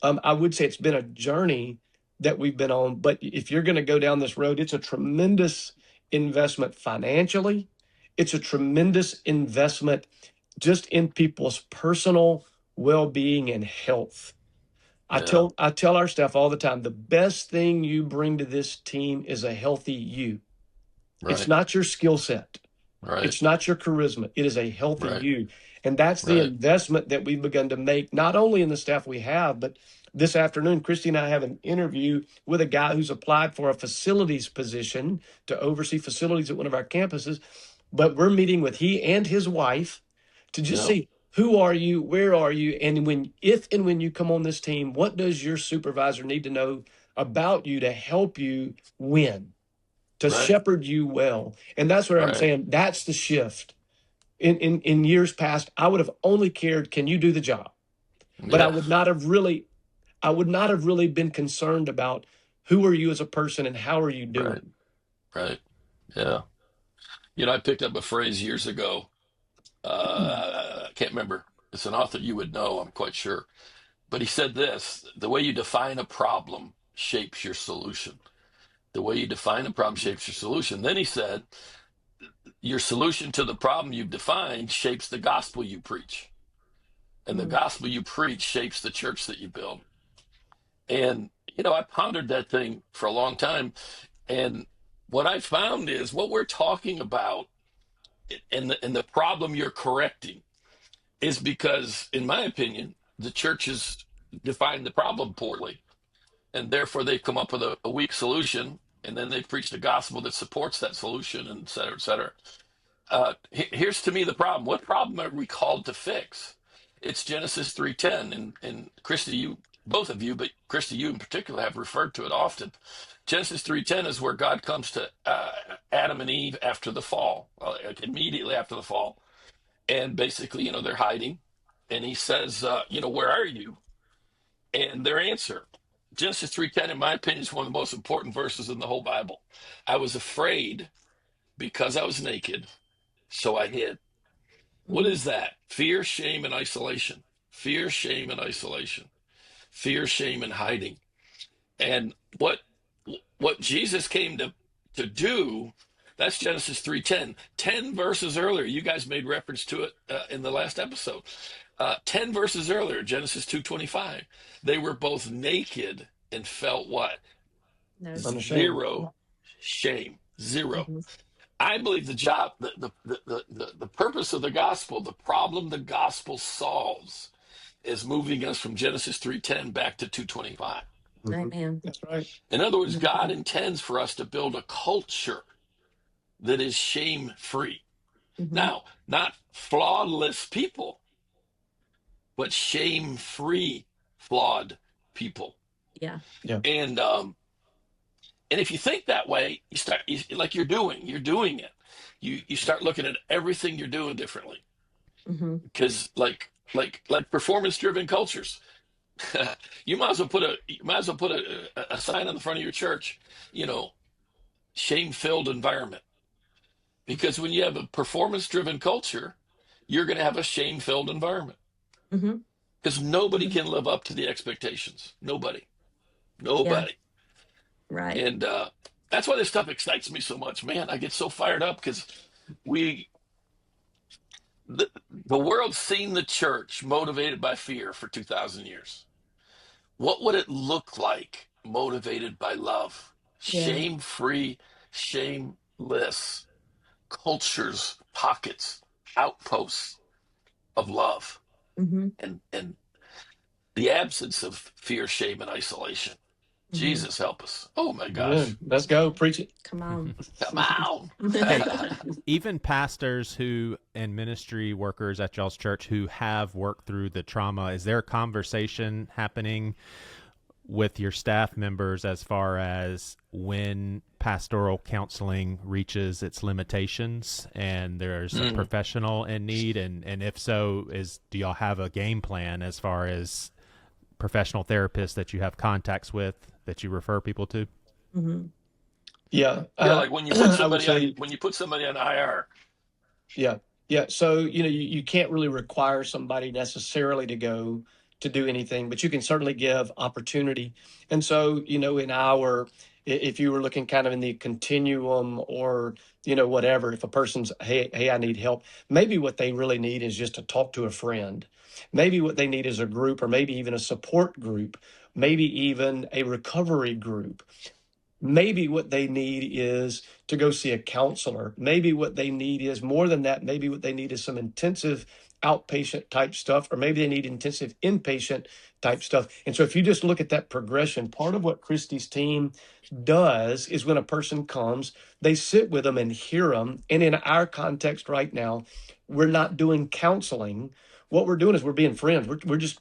I would say it's been a journey that we've been on. But if you're going to go down this road, it's a tremendous investment financially. It's a tremendous investment just in people's personal well-being and health. I tell our staff all the time, the best thing you bring to this team is a healthy you. It's not your skill set. It's not your charisma. It is a healthy you. And that's the investment that we've begun to make, not only in the staff we have, but this afternoon, Christy and I have an interview with a guy who's applied for a facilities position to oversee facilities at one of our campuses. But we're meeting with he and his wife to just see, who are you? Where are you? And when you come on this team, what does your supervisor need to know about you to help you win, to shepherd you well? And that's where I'm saying that's the shift. In years past, I would have only cared, can you do the job? But I would not have really been concerned about who are you as a person and how are you doing? Right. Yeah. I picked up a phrase years ago. I can't remember. It's an author you would know, I'm quite sure. But he said this: the way you define a problem shapes your solution. The way you define a problem shapes your solution. Then he said, your solution to the problem you've defined shapes the gospel you preach. And the gospel you preach shapes the church that you build. And, I pondered that thing for a long time. And what I found is what we're talking about and the problem you're correcting is because, in my opinion, the church has defined the problem poorly. And therefore, they've come up with a weak solution. And then they've preached a gospel that supports that solution, and et cetera, et cetera. Here's to me the problem. What problem are we called to fix? It's Genesis 3:10. And Christy, both of you, but Christy, you in particular, have referred to it often. Genesis 3:10 is where God comes to Adam and Eve after the fall, immediately after the fall. And basically, they're hiding. And he says, where are you? And their answer, Genesis 3:10, in my opinion, is one of the most important verses in the whole Bible. I was afraid because I was naked, so I hid. What is that? Fear, shame, and isolation. Fear, shame, and isolation. Fear, shame, and hiding. And what Jesus came to do, that's Genesis 3:10. 10 verses earlier, you guys made reference to it in the last episode. 10 verses earlier, Genesis 2:25. They were both naked and felt what? No. Zero shame. Zero. I believe the purpose of the gospel, the problem the gospel solves, is moving us from Genesis 3:10 back to 2:25. Mhm. Amen. That's right. In other words, God intends for us to build a culture that is shame-free. Mm-hmm. Now, not flawless people, but shame-free flawed people. Yeah. Yeah. And if you think that way, like you're doing it. You start looking at everything you're doing differently. Mm-hmm. Because like performance-driven cultures, you might as well put a sign on the front of your church, shame-filled environment. Because when you have a performance-driven culture, you're going to have a shame-filled environment. Mm-hmm. Because nobody can live up to the expectations. Nobody. Yeah. Nobody. Right. And that's why this stuff excites me so much, man. I get so fired up because we, the world's seen the church motivated by fear for 2,000 years. What would it look like motivated by love? Yeah. Shame-free, shameless cultures, pockets, outposts of love, Mm-hmm. and the absence of fear, shame, and isolation. Mm-hmm. Jesus help us. Oh my gosh. Amen. Let's go. Preach it. Come on. Come on. Hey, even pastors who and ministry workers at y'all's church who have worked through the trauma, is there a conversation happening with your staff members as far as when pastoral counseling reaches its limitations and there's a professional in need? And if so, do y'all have a game plan as far as professional therapists that you have contacts with that you refer people to? Mm-hmm. Yeah. Yeah, like when you put I would say, somebody on IR. yeah. Yeah. So, you can't really require somebody necessarily to go to do anything, but you can certainly give opportunity. And so, if you were looking kind of in the continuum or, whatever, if a person's, hey, I need help, maybe what they really need is just to talk to a friend. Maybe what they need is a group or maybe even a support group, maybe even a recovery group. Maybe what they need is to go see a counselor. Maybe what they need is more than that. Maybe what they need is some intensive outpatient type stuff, or maybe they need intensive inpatient type stuff. And so if you just look at that progression, part of what Christie's team does is when a person comes, they sit with them and hear them. And in our context right now, we're not doing counseling. What we're doing is we're being friends.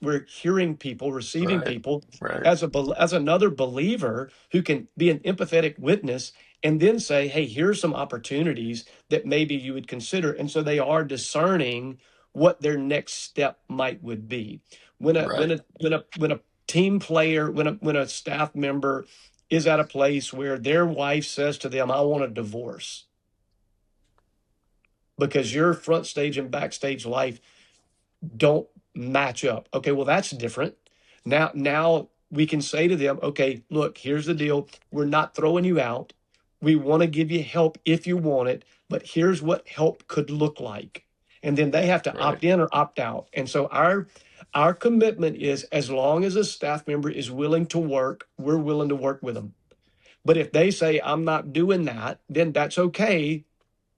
We're hearing people, receiving Right. people Right. as another believer who can be an empathetic witness and then say, hey, here's some opportunities that maybe you would consider. And so they are discerning what their next step would be. When a team player, when a staff member is at a place where their wife says to them, I want a divorce because your front stage and backstage life don't match up. Okay, well, that's different. Now we can say to them, okay, look, here's the deal. We're not throwing you out. We want to give you help if you want it, but here's what help could look like. And then they have to opt in or opt out. And so our commitment is as long as a staff member is willing to work, we're willing to work with them. But if they say, I'm not doing that, then that's okay.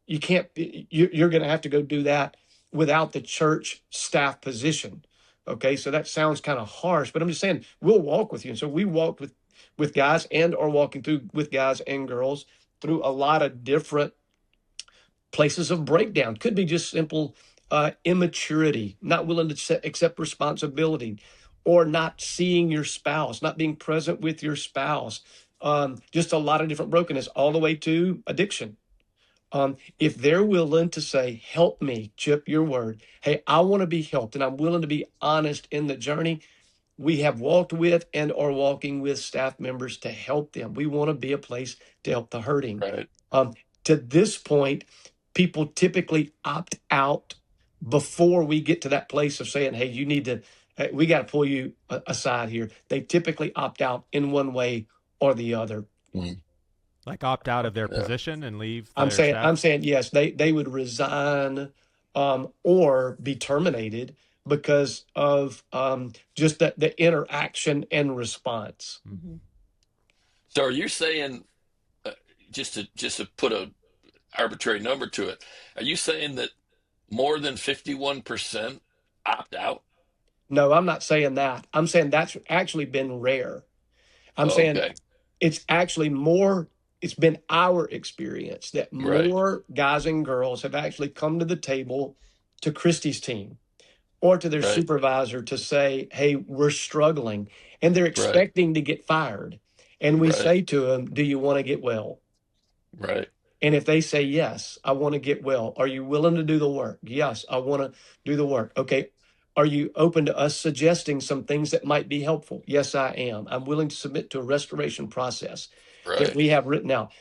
You're going to have to go do that without the church staff position. Okay, so that sounds kind of harsh, but I'm just saying we'll walk with you. And so we walked with guys and are walking through with guys and girls through a lot of different places of breakdown. Could be just simple immaturity, not willing to accept responsibility, or not seeing your spouse, not being present with your spouse. Just a lot of different brokenness, all the way to addiction. If they're willing to say, help me, Chip, your word, hey, I want to be helped and I'm willing to be honest in the journey, we have walked with and are walking with staff members to help them. We want to be a place to help the hurting. Right. To this point, people typically opt out before we get to that place of saying, hey, we got to pull you aside here. They typically opt out in one way or the other. Mm. Like opt out of their position and leave I'm their staff? saying yes, they would resign or be terminated because of just the interaction and response. Mm-hmm. So are you saying, just to put a arbitrary number to it, are you saying that more than 51% opt out? No, I'm not saying that. I'm saying that's actually been rare. I'm saying Okay. it's actually more, it's been our experience that Right. more guys and girls have actually come to the table to Christie's team or to their Right. supervisor to say, hey, we're struggling. And they're Right. expecting to get fired. And we Right. say to them, do you want to get well? Right. And if they say, yes, I want to get well, are you willing to do the work? Yes, I want to do the work. Okay. Are you open to us suggesting some things that might be helpful? Yes, I am. I'm willing to submit to a restoration process that Right. we have written out.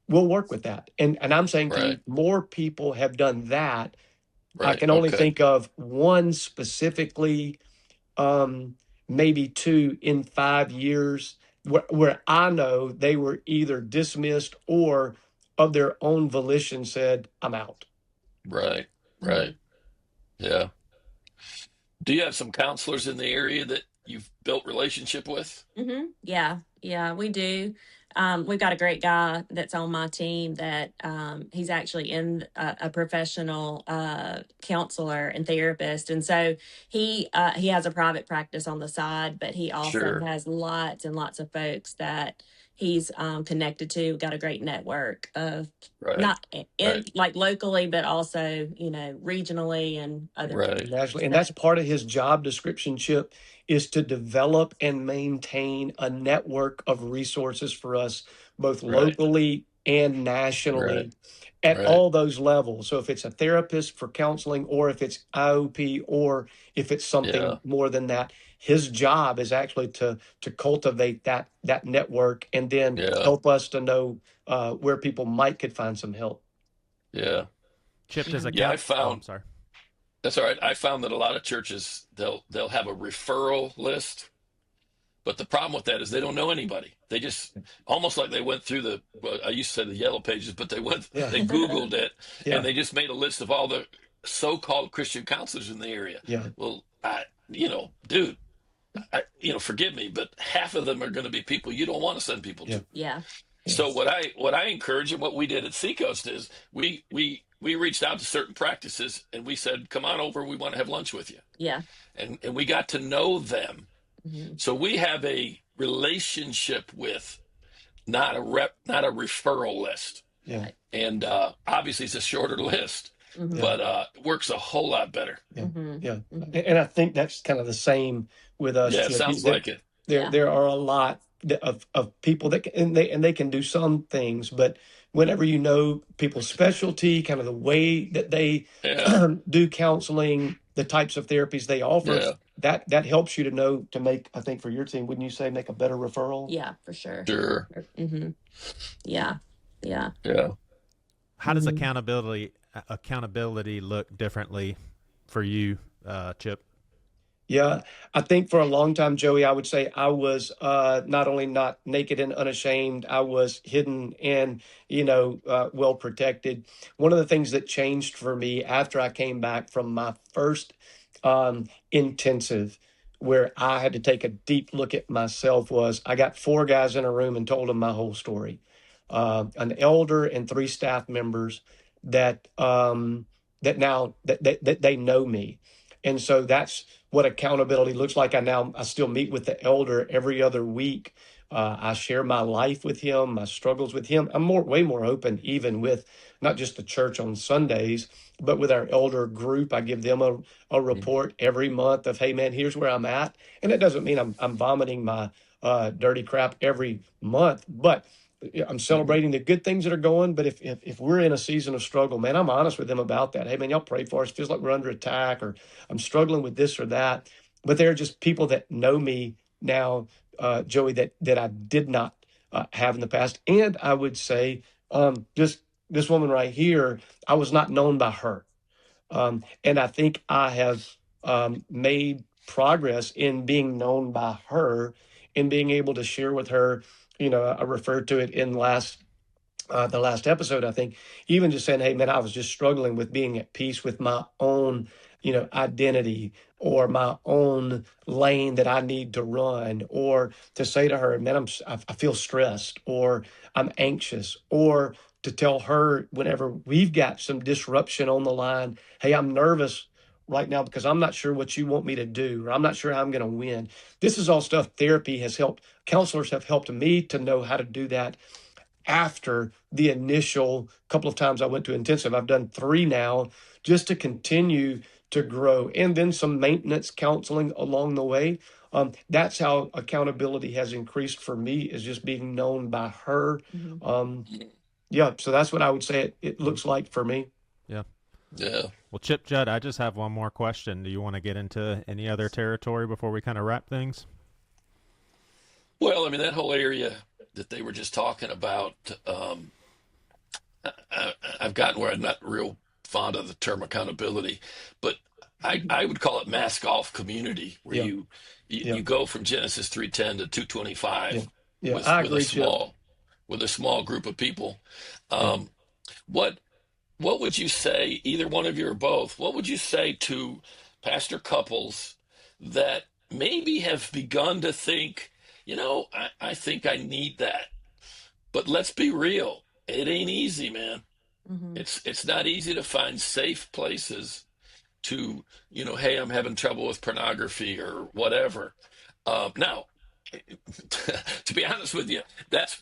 We'll work with that. And I'm saying to you, Right. more people have done that. I Right. can only Okay. think of one specifically, maybe two in 5 years, where I know they were either dismissed or of their own volition said, I'm out. Right. Mhm. Right. Yeah. Do you have some counselors in the area that you've built relationship with? Yeah, yeah, we do. We've got a great guy that's on my team that he's actually in a professional counselor and therapist, and so he has a private practice on the side, but he also Sure. has lots and lots of folks that he's connected to. Got a great network of Right. not in Right. like locally, but also regionally and other Right. Nationally. And stuff. that's part of his job description, Chip, is to develop and maintain a network of resources for us, both Right. locally and Right. nationally at Right. all those levels. So if it's a therapist for counseling, or if it's IOP, or if it's Yeah. something more than that, his job is actually to cultivate that network and then Yeah. help us to know where people might could find some help. Yeah. Chip, does Yeah. I account? Oh, I'm found sorry. that's all right. I found that a lot of churches they'll have a referral list, but the problem with that is they don't know anybody. They just almost like they went through the well, I used to say the yellow pages, but Yeah, they Googled it and yeah, they just made a list of all the so-called Christian counselors in the area. yeah, Well, dude, forgive me, but half of them are going to be people you don't want to send people yeah, to. Yeah, yeah, So what I encourage and what we did at Seacoast is we reached out to certain practices and we said, come on over, we want to have lunch with you. yeah. And we got to know them. Hmm. So we have a relationship with, not a referral list. yeah, Right. And obviously it's a shorter list, Hmm. yeah. but it works a whole lot better. Yeah, Hmm. yeah, Hmm. and I think that's kind of the same with us, Yeah, it Chip. sounds like it. Yeah. There are a lot of people that can, and they can do some things, but whenever you know people's specialty, kind of the way that they Yeah, do counseling, the types of therapies they offer, yeah, that helps you to know to make, I think for your team, wouldn't you say, make a better referral? Yeah, for sure. sure. Hmm. Yeah. Yeah. Yeah. How does Mhm. accountability look differently for you, Chip? Yeah, I think for a long time, Joey, I would say I was not only not naked and unashamed, I was hidden and, well protected. One of the things that changed for me after I came back from my first intensive, where I had to take a deep look at myself, was I got four guys in a room and told them my whole story. An elder and three staff members that that now that they know me, and so that's what accountability looks like. I still meet with the elder every other week. I share my life with him, my struggles with him. I'm way more open, even with not just the church on Sundays, but with our elder group. I give them a report every month of, hey man, here's where I'm at. And it doesn't mean I'm vomiting my dirty crap every month, but I'm celebrating the good things that are going. But if we're in a season of struggle, man, I'm honest with them about that. Hey man, y'all pray for us. It feels like we're under attack, or I'm struggling with this or that. But they're just people that know me now, Joey, that I did not have in the past. And I would say, just this woman right here, I was not known by her. And I think I have made progress in being known by her and being able to share with her. I referred to it in the last episode, I think, even just saying, hey, man, I was just struggling with being at peace with my own, identity, or my own lane that I need to run, or to say to her, man, I feel stressed, or I'm anxious, or to tell her whenever we've got some disruption on the line, hey, I'm nervous right now because I'm not sure what you want me to do, or I'm not sure how I'm going to win. This is all stuff therapy has helped, counselors have helped me to know how to do that after the initial couple of times I went to intensive. I've done 3 now just to continue to grow, and then some maintenance counseling along the way. That's how accountability has increased for me, is just being known by her. Mhm. Yeah, so that's what I would say it looks like for me. Yeah. Yeah. Well, Chip, Judd, I just have one more question. Do you want to get into any other territory before we kind of wrap things? Well, I mean, that whole area that they were just talking about, I've gotten where I'm not real fond of the term accountability, but I would call it mask off community, where Yeah, yeah, you go from Genesis 3:10 to yeah, 225 yeah. I with a agree, Chip. small group of people. Yeah. Um, what what would you say, either one of you or both, what would you say to pastor couples that maybe have begun to think, I think I need that, but let's be real, it ain't easy, man. Mhm. It's not easy to find safe places to, hey, I'm having trouble with pornography or whatever. Now, to be honest with you, that's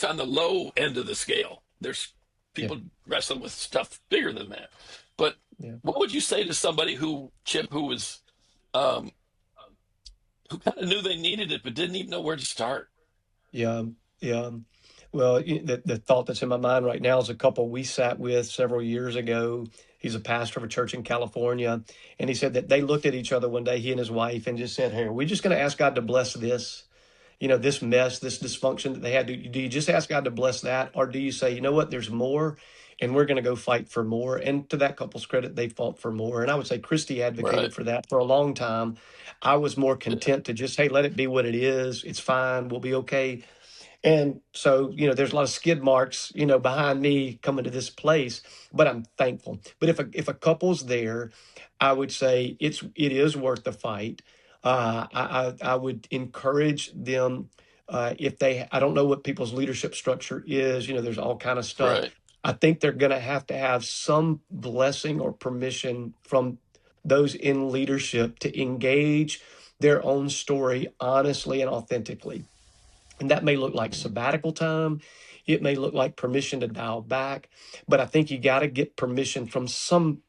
on the low end of the scale. There's Yeah. people wrestling with stuff bigger than that. But Yeah. what would you say to somebody Chip, um, who kind of knew they needed it but didn't even know where to start? Yeah, yeah. Well, the thought that's in my mind right now is a couple we sat with several years ago. He's a pastor of a church in California, and he said that they looked at each other one day, he and his wife, and just said, "Hey, are we just going to ask God to bless this? This mess, this dysfunction that they had. Do you just ask God to bless that, or do you say, you know what, there's more, and we're going to go fight for more?" And to that couple's credit, they fought for more. And I would say Christy Right. advocated for that for a long time. I was more Yeah. content to just, hey, let it be what it is. It's fine. We'll be okay. And so, there's a lot of skid marks, behind me coming to this place, but I'm thankful. But if a couple's there, I would say it is worth the fight. I would encourage them, if I don't know what people's leadership structure is. There's all kind of stuff. Right. I think they're going to have some blessing or permission from those in leadership to engage their own story honestly and authentically. And that may look like sabbatical time. It may look like permission to dial back. But I think you got to get permission from some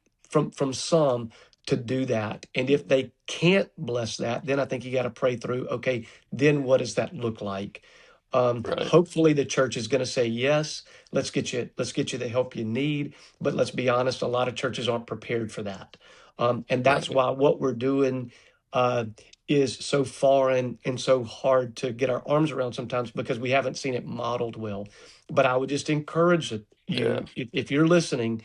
to do that. And if they can't bless that, then I think you got to pray through, okay, then what does that look like? Right. Hopefully the church is going to say yes. Let's get you the help you need. But let's be honest, a lot of churches aren't prepared for that. And that's Right. why what we're doing uh, is so foreign and so hard to get our arms around sometimes, because we haven't seen it modeled well. But I would just encourage Yeah. you, if you're listening,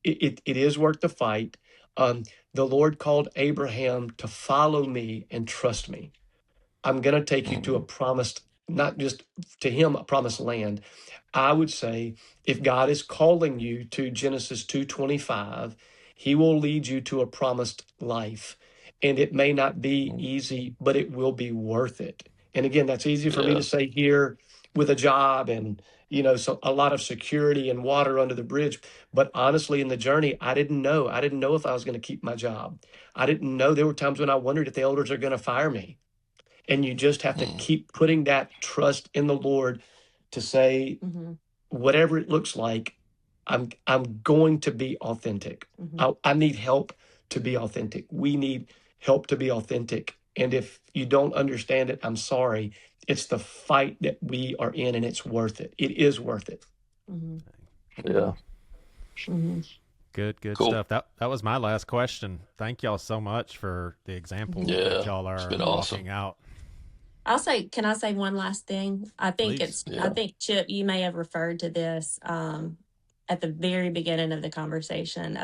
it is worth the fight. Um, the Lord called Abraham to follow me and trust me. I'm going to take you to a Hmm. promised, not just to him, a promised land. I would say if God is calling you to Genesis 2:25, he will lead you to a promised life. And it may not be easy, but it will be worth it. And again, that's easy for me to Yeah. say here with a job and so a lot of security and water under the bridge. But honestly, in the journey, I didn't know. I didn't know if I was going to keep my job. I didn't know. There were times when I wondered if the elders are going to fire me. And you just have to Hmm. keep putting that trust in the Lord to say, Mhm. whatever it looks like, I'm going to be authentic. Mhm. I need help to be authentic. We need help to be authentic. And if you don't understand it, I'm sorry. It's the fight that we are in, and it's worth it. It is worth it. Mhm. Yeah. Mhm. Good Cool. stuff. That was my last question. Thank y'all so much for the example Mhm. that Yeah. y'all It's are been awesome. walking out. Can I say one last thing? Please. Yeah. I think Chip, you may have referred to this at the very beginning of the conversation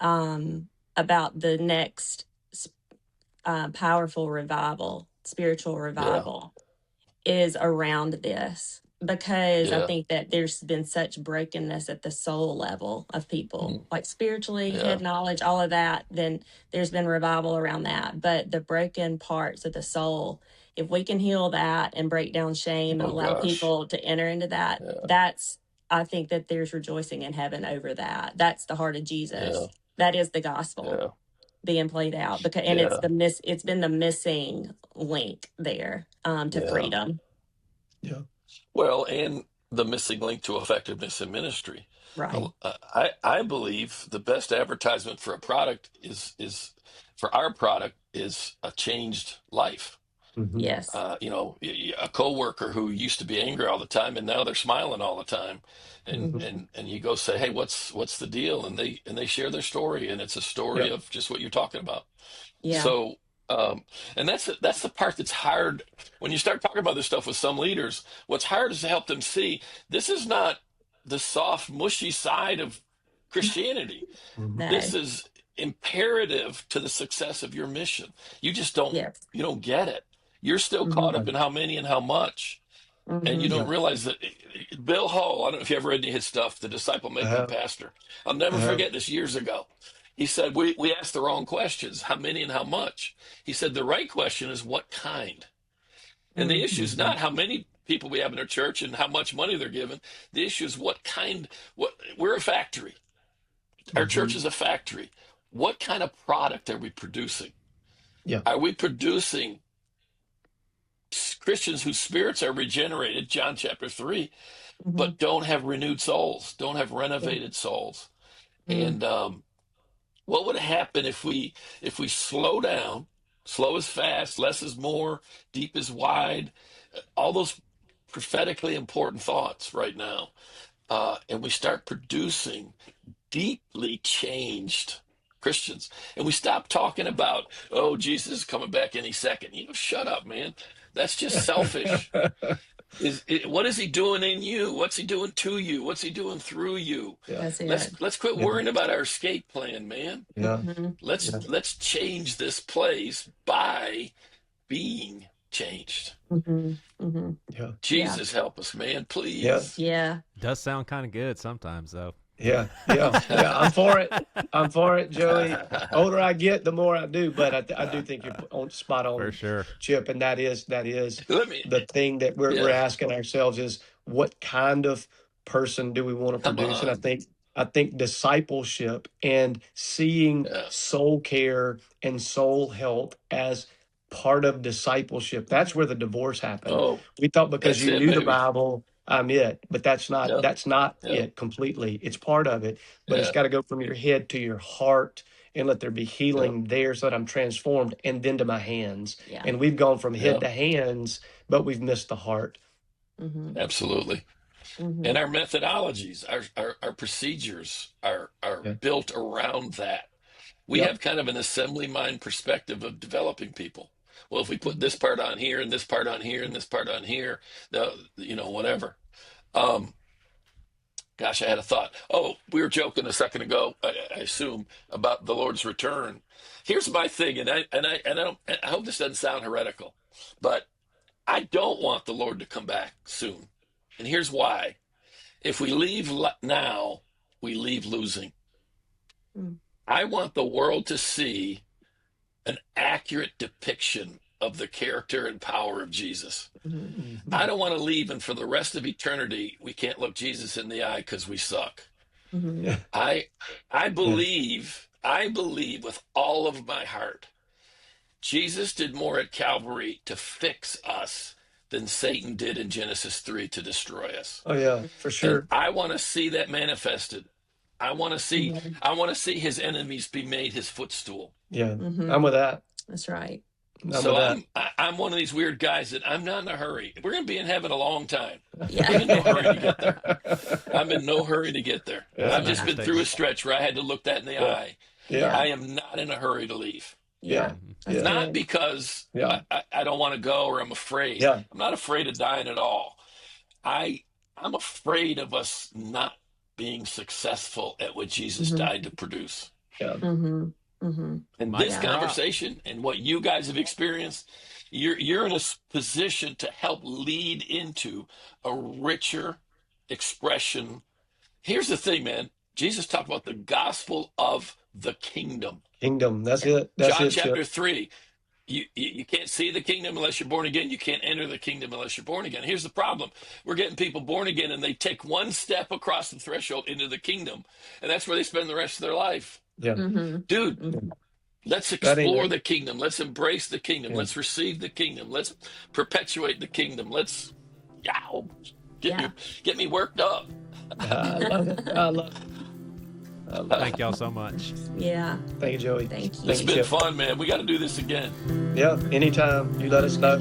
um, about the next powerful revival, spiritual Yeah. revival is around this, because I Yeah. think that there's been such brokenness at the soul level of Mm. people, like spiritually, Yeah. head knowledge, all of that. Then there's been revival around that. But the broken parts of the soul, if we can heal that and break down shame and Oh allow gosh. people to enter into that, Yeah. I think that there's rejoicing in heaven over that. That's the heart of Yeah. Jesus. That is the gospel Yeah. being played out, because and Yeah. it's been the missing link there to Yeah. freedom. Yeah. Well, and the missing link to effectiveness in ministry. Right. I believe the best advertisement for a product is for our product is a changed life. Mm-hmm. Yes. A coworker who used to be angry all the time and now they're smiling all the time, and Mm-hmm. and you go say, hey, what's the deal? And they share their story, and it's a story Yeah. of just what you're talking about. Yeah. So, and that's the part that's hard when you start talking about this stuff with some leaders. What's hard is to help them see this is not the soft, mushy side of Christianity. Mm-hmm. No. This is imperative to the success of your mission. You just don't Yes. you don't get it. You're still caught up in how many and how much, and you Mm-hmm. don't Yeah. realize that Bill Hull, I don't know if you ever read any of his stuff, The Disciple Making Uh-huh. Pastor. I'll never Uh-huh. forget this years ago. He said, we asked the wrong questions, how many and how much. He said, the right question is what kind? And the issue is Mm-hmm. not how many people we have in our church and how much money they're given. The issue is what kind, we're a factory. Our church is a factory. What kind of product are we producing? Yeah. Are we producing Christians whose spirits are regenerated, John chapter 3, but don't have renewed souls, don't have renovated souls? And what would happen if we slow down? Slow is fast, less is more, deep is wide, all those prophetically important thoughts right now, and we start producing deeply changed Christians, and we stop talking about, oh, Jesus is coming back any second. Shut up, man. That's just selfish. What is he doing in you? What's he doing to you? What's he doing through you? Yeah. That's it. Let's quit Yeah. worrying about our escape plan, man. Yeah. Mm-hmm. Let's change this place by being changed. Mm-hmm. Mm-hmm. Yeah. Jesus, help us, man, please. Yeah. Yeah. Does sound kind of good sometimes, though. Yeah. Yeah. Yeah. I'm for it. I'm for it, Joey. Older I get, the more I do. But I do think you're spot on, For sure. Chip. And that is Let me, the thing that we're Yeah. asking ourselves is what kind of person do we want to Come produce? And on. I think discipleship and seeing Yeah. soul care and soul health as part of discipleship. That's where the divorce happened. Oh, We thought because that's you it, knew the baby. Bible, I'm it. But that's not Yep. Yep. it completely. It's part of it, but it's Yeah. got to go from your head to your heart and let there be healing there so that I'm transformed, and then to my hands. Yeah. And we've gone from head Yep. to hands, but we've missed the heart. Mm-hmm. Absolutely. Mm-hmm. And our methodologies, our procedures are Yeah. built around that. We Yep. have kind of an assembly mind perspective of developing people. Well, if we put this part on here and this part on here and this part on here, whatever. Gosh, I had a thought. Oh, we were joking a second ago, I assume, about the Lord's return. Here's my thing, and I hope this doesn't sound heretical, but I don't want the Lord to come back soon. And here's why. If we leave now, we leave losing. Mm. I want the world to see an accurate depiction of the character and power of Jesus. Mm-hmm. I don't want to leave, and for the rest of eternity, we can't look Jesus in the eye because we suck. Mm-hmm. Yeah. I believe with all of my heart, Jesus did more at Calvary to fix us than Satan did in Genesis 3 to destroy us. Oh yeah, for sure. And I want to see that manifested. I want to see his enemies be made his footstool. Yeah, Mm-hmm. I'm with that. That's right. So with that. I'm one of these weird guys that I'm not in a hurry. We're going to be in heaven a long time. Yeah. I'm in no hurry to get there. I'm in no hurry to get there. Yeah. I've just been through a stretch where I had to look that in the eye. Yeah. I am not in a hurry to leave. Yeah. That's Not good. because Yeah. I don't want to go or I'm afraid. Yeah. I'm not afraid of dying at all. I'm afraid of us not being successful at what Jesus died to produce. Yeah. Mm-hmm. Mm-hmm. And Mic this drop. conversation and what you guys have experienced, you're in a position to help lead into a richer expression. Here's the thing, man. Jesus talked about the gospel of the kingdom. Kingdom. That's it. That's John it. Chip. chapter 3. You can't see the kingdom unless you're born again. You can't enter the kingdom unless you're born again. Here's the problem. We're getting people born again, and they take one step across the threshold into the kingdom, and that's where they spend the rest of their life. Yeah. Dude, Mm-hmm. let's That ain't explore it. the kingdom. Let's embrace the kingdom. Yeah. Let's receive the kingdom. Let's perpetuate the kingdom. Let's, yeah, Yeah. get me worked up. I love it. I love it. I love Thank it. y'all so much. Yeah. Thank you, Joey. Thank you. It's Thank you, been Chip. fun, man. We got to do this again. Yeah, anytime. You let us know.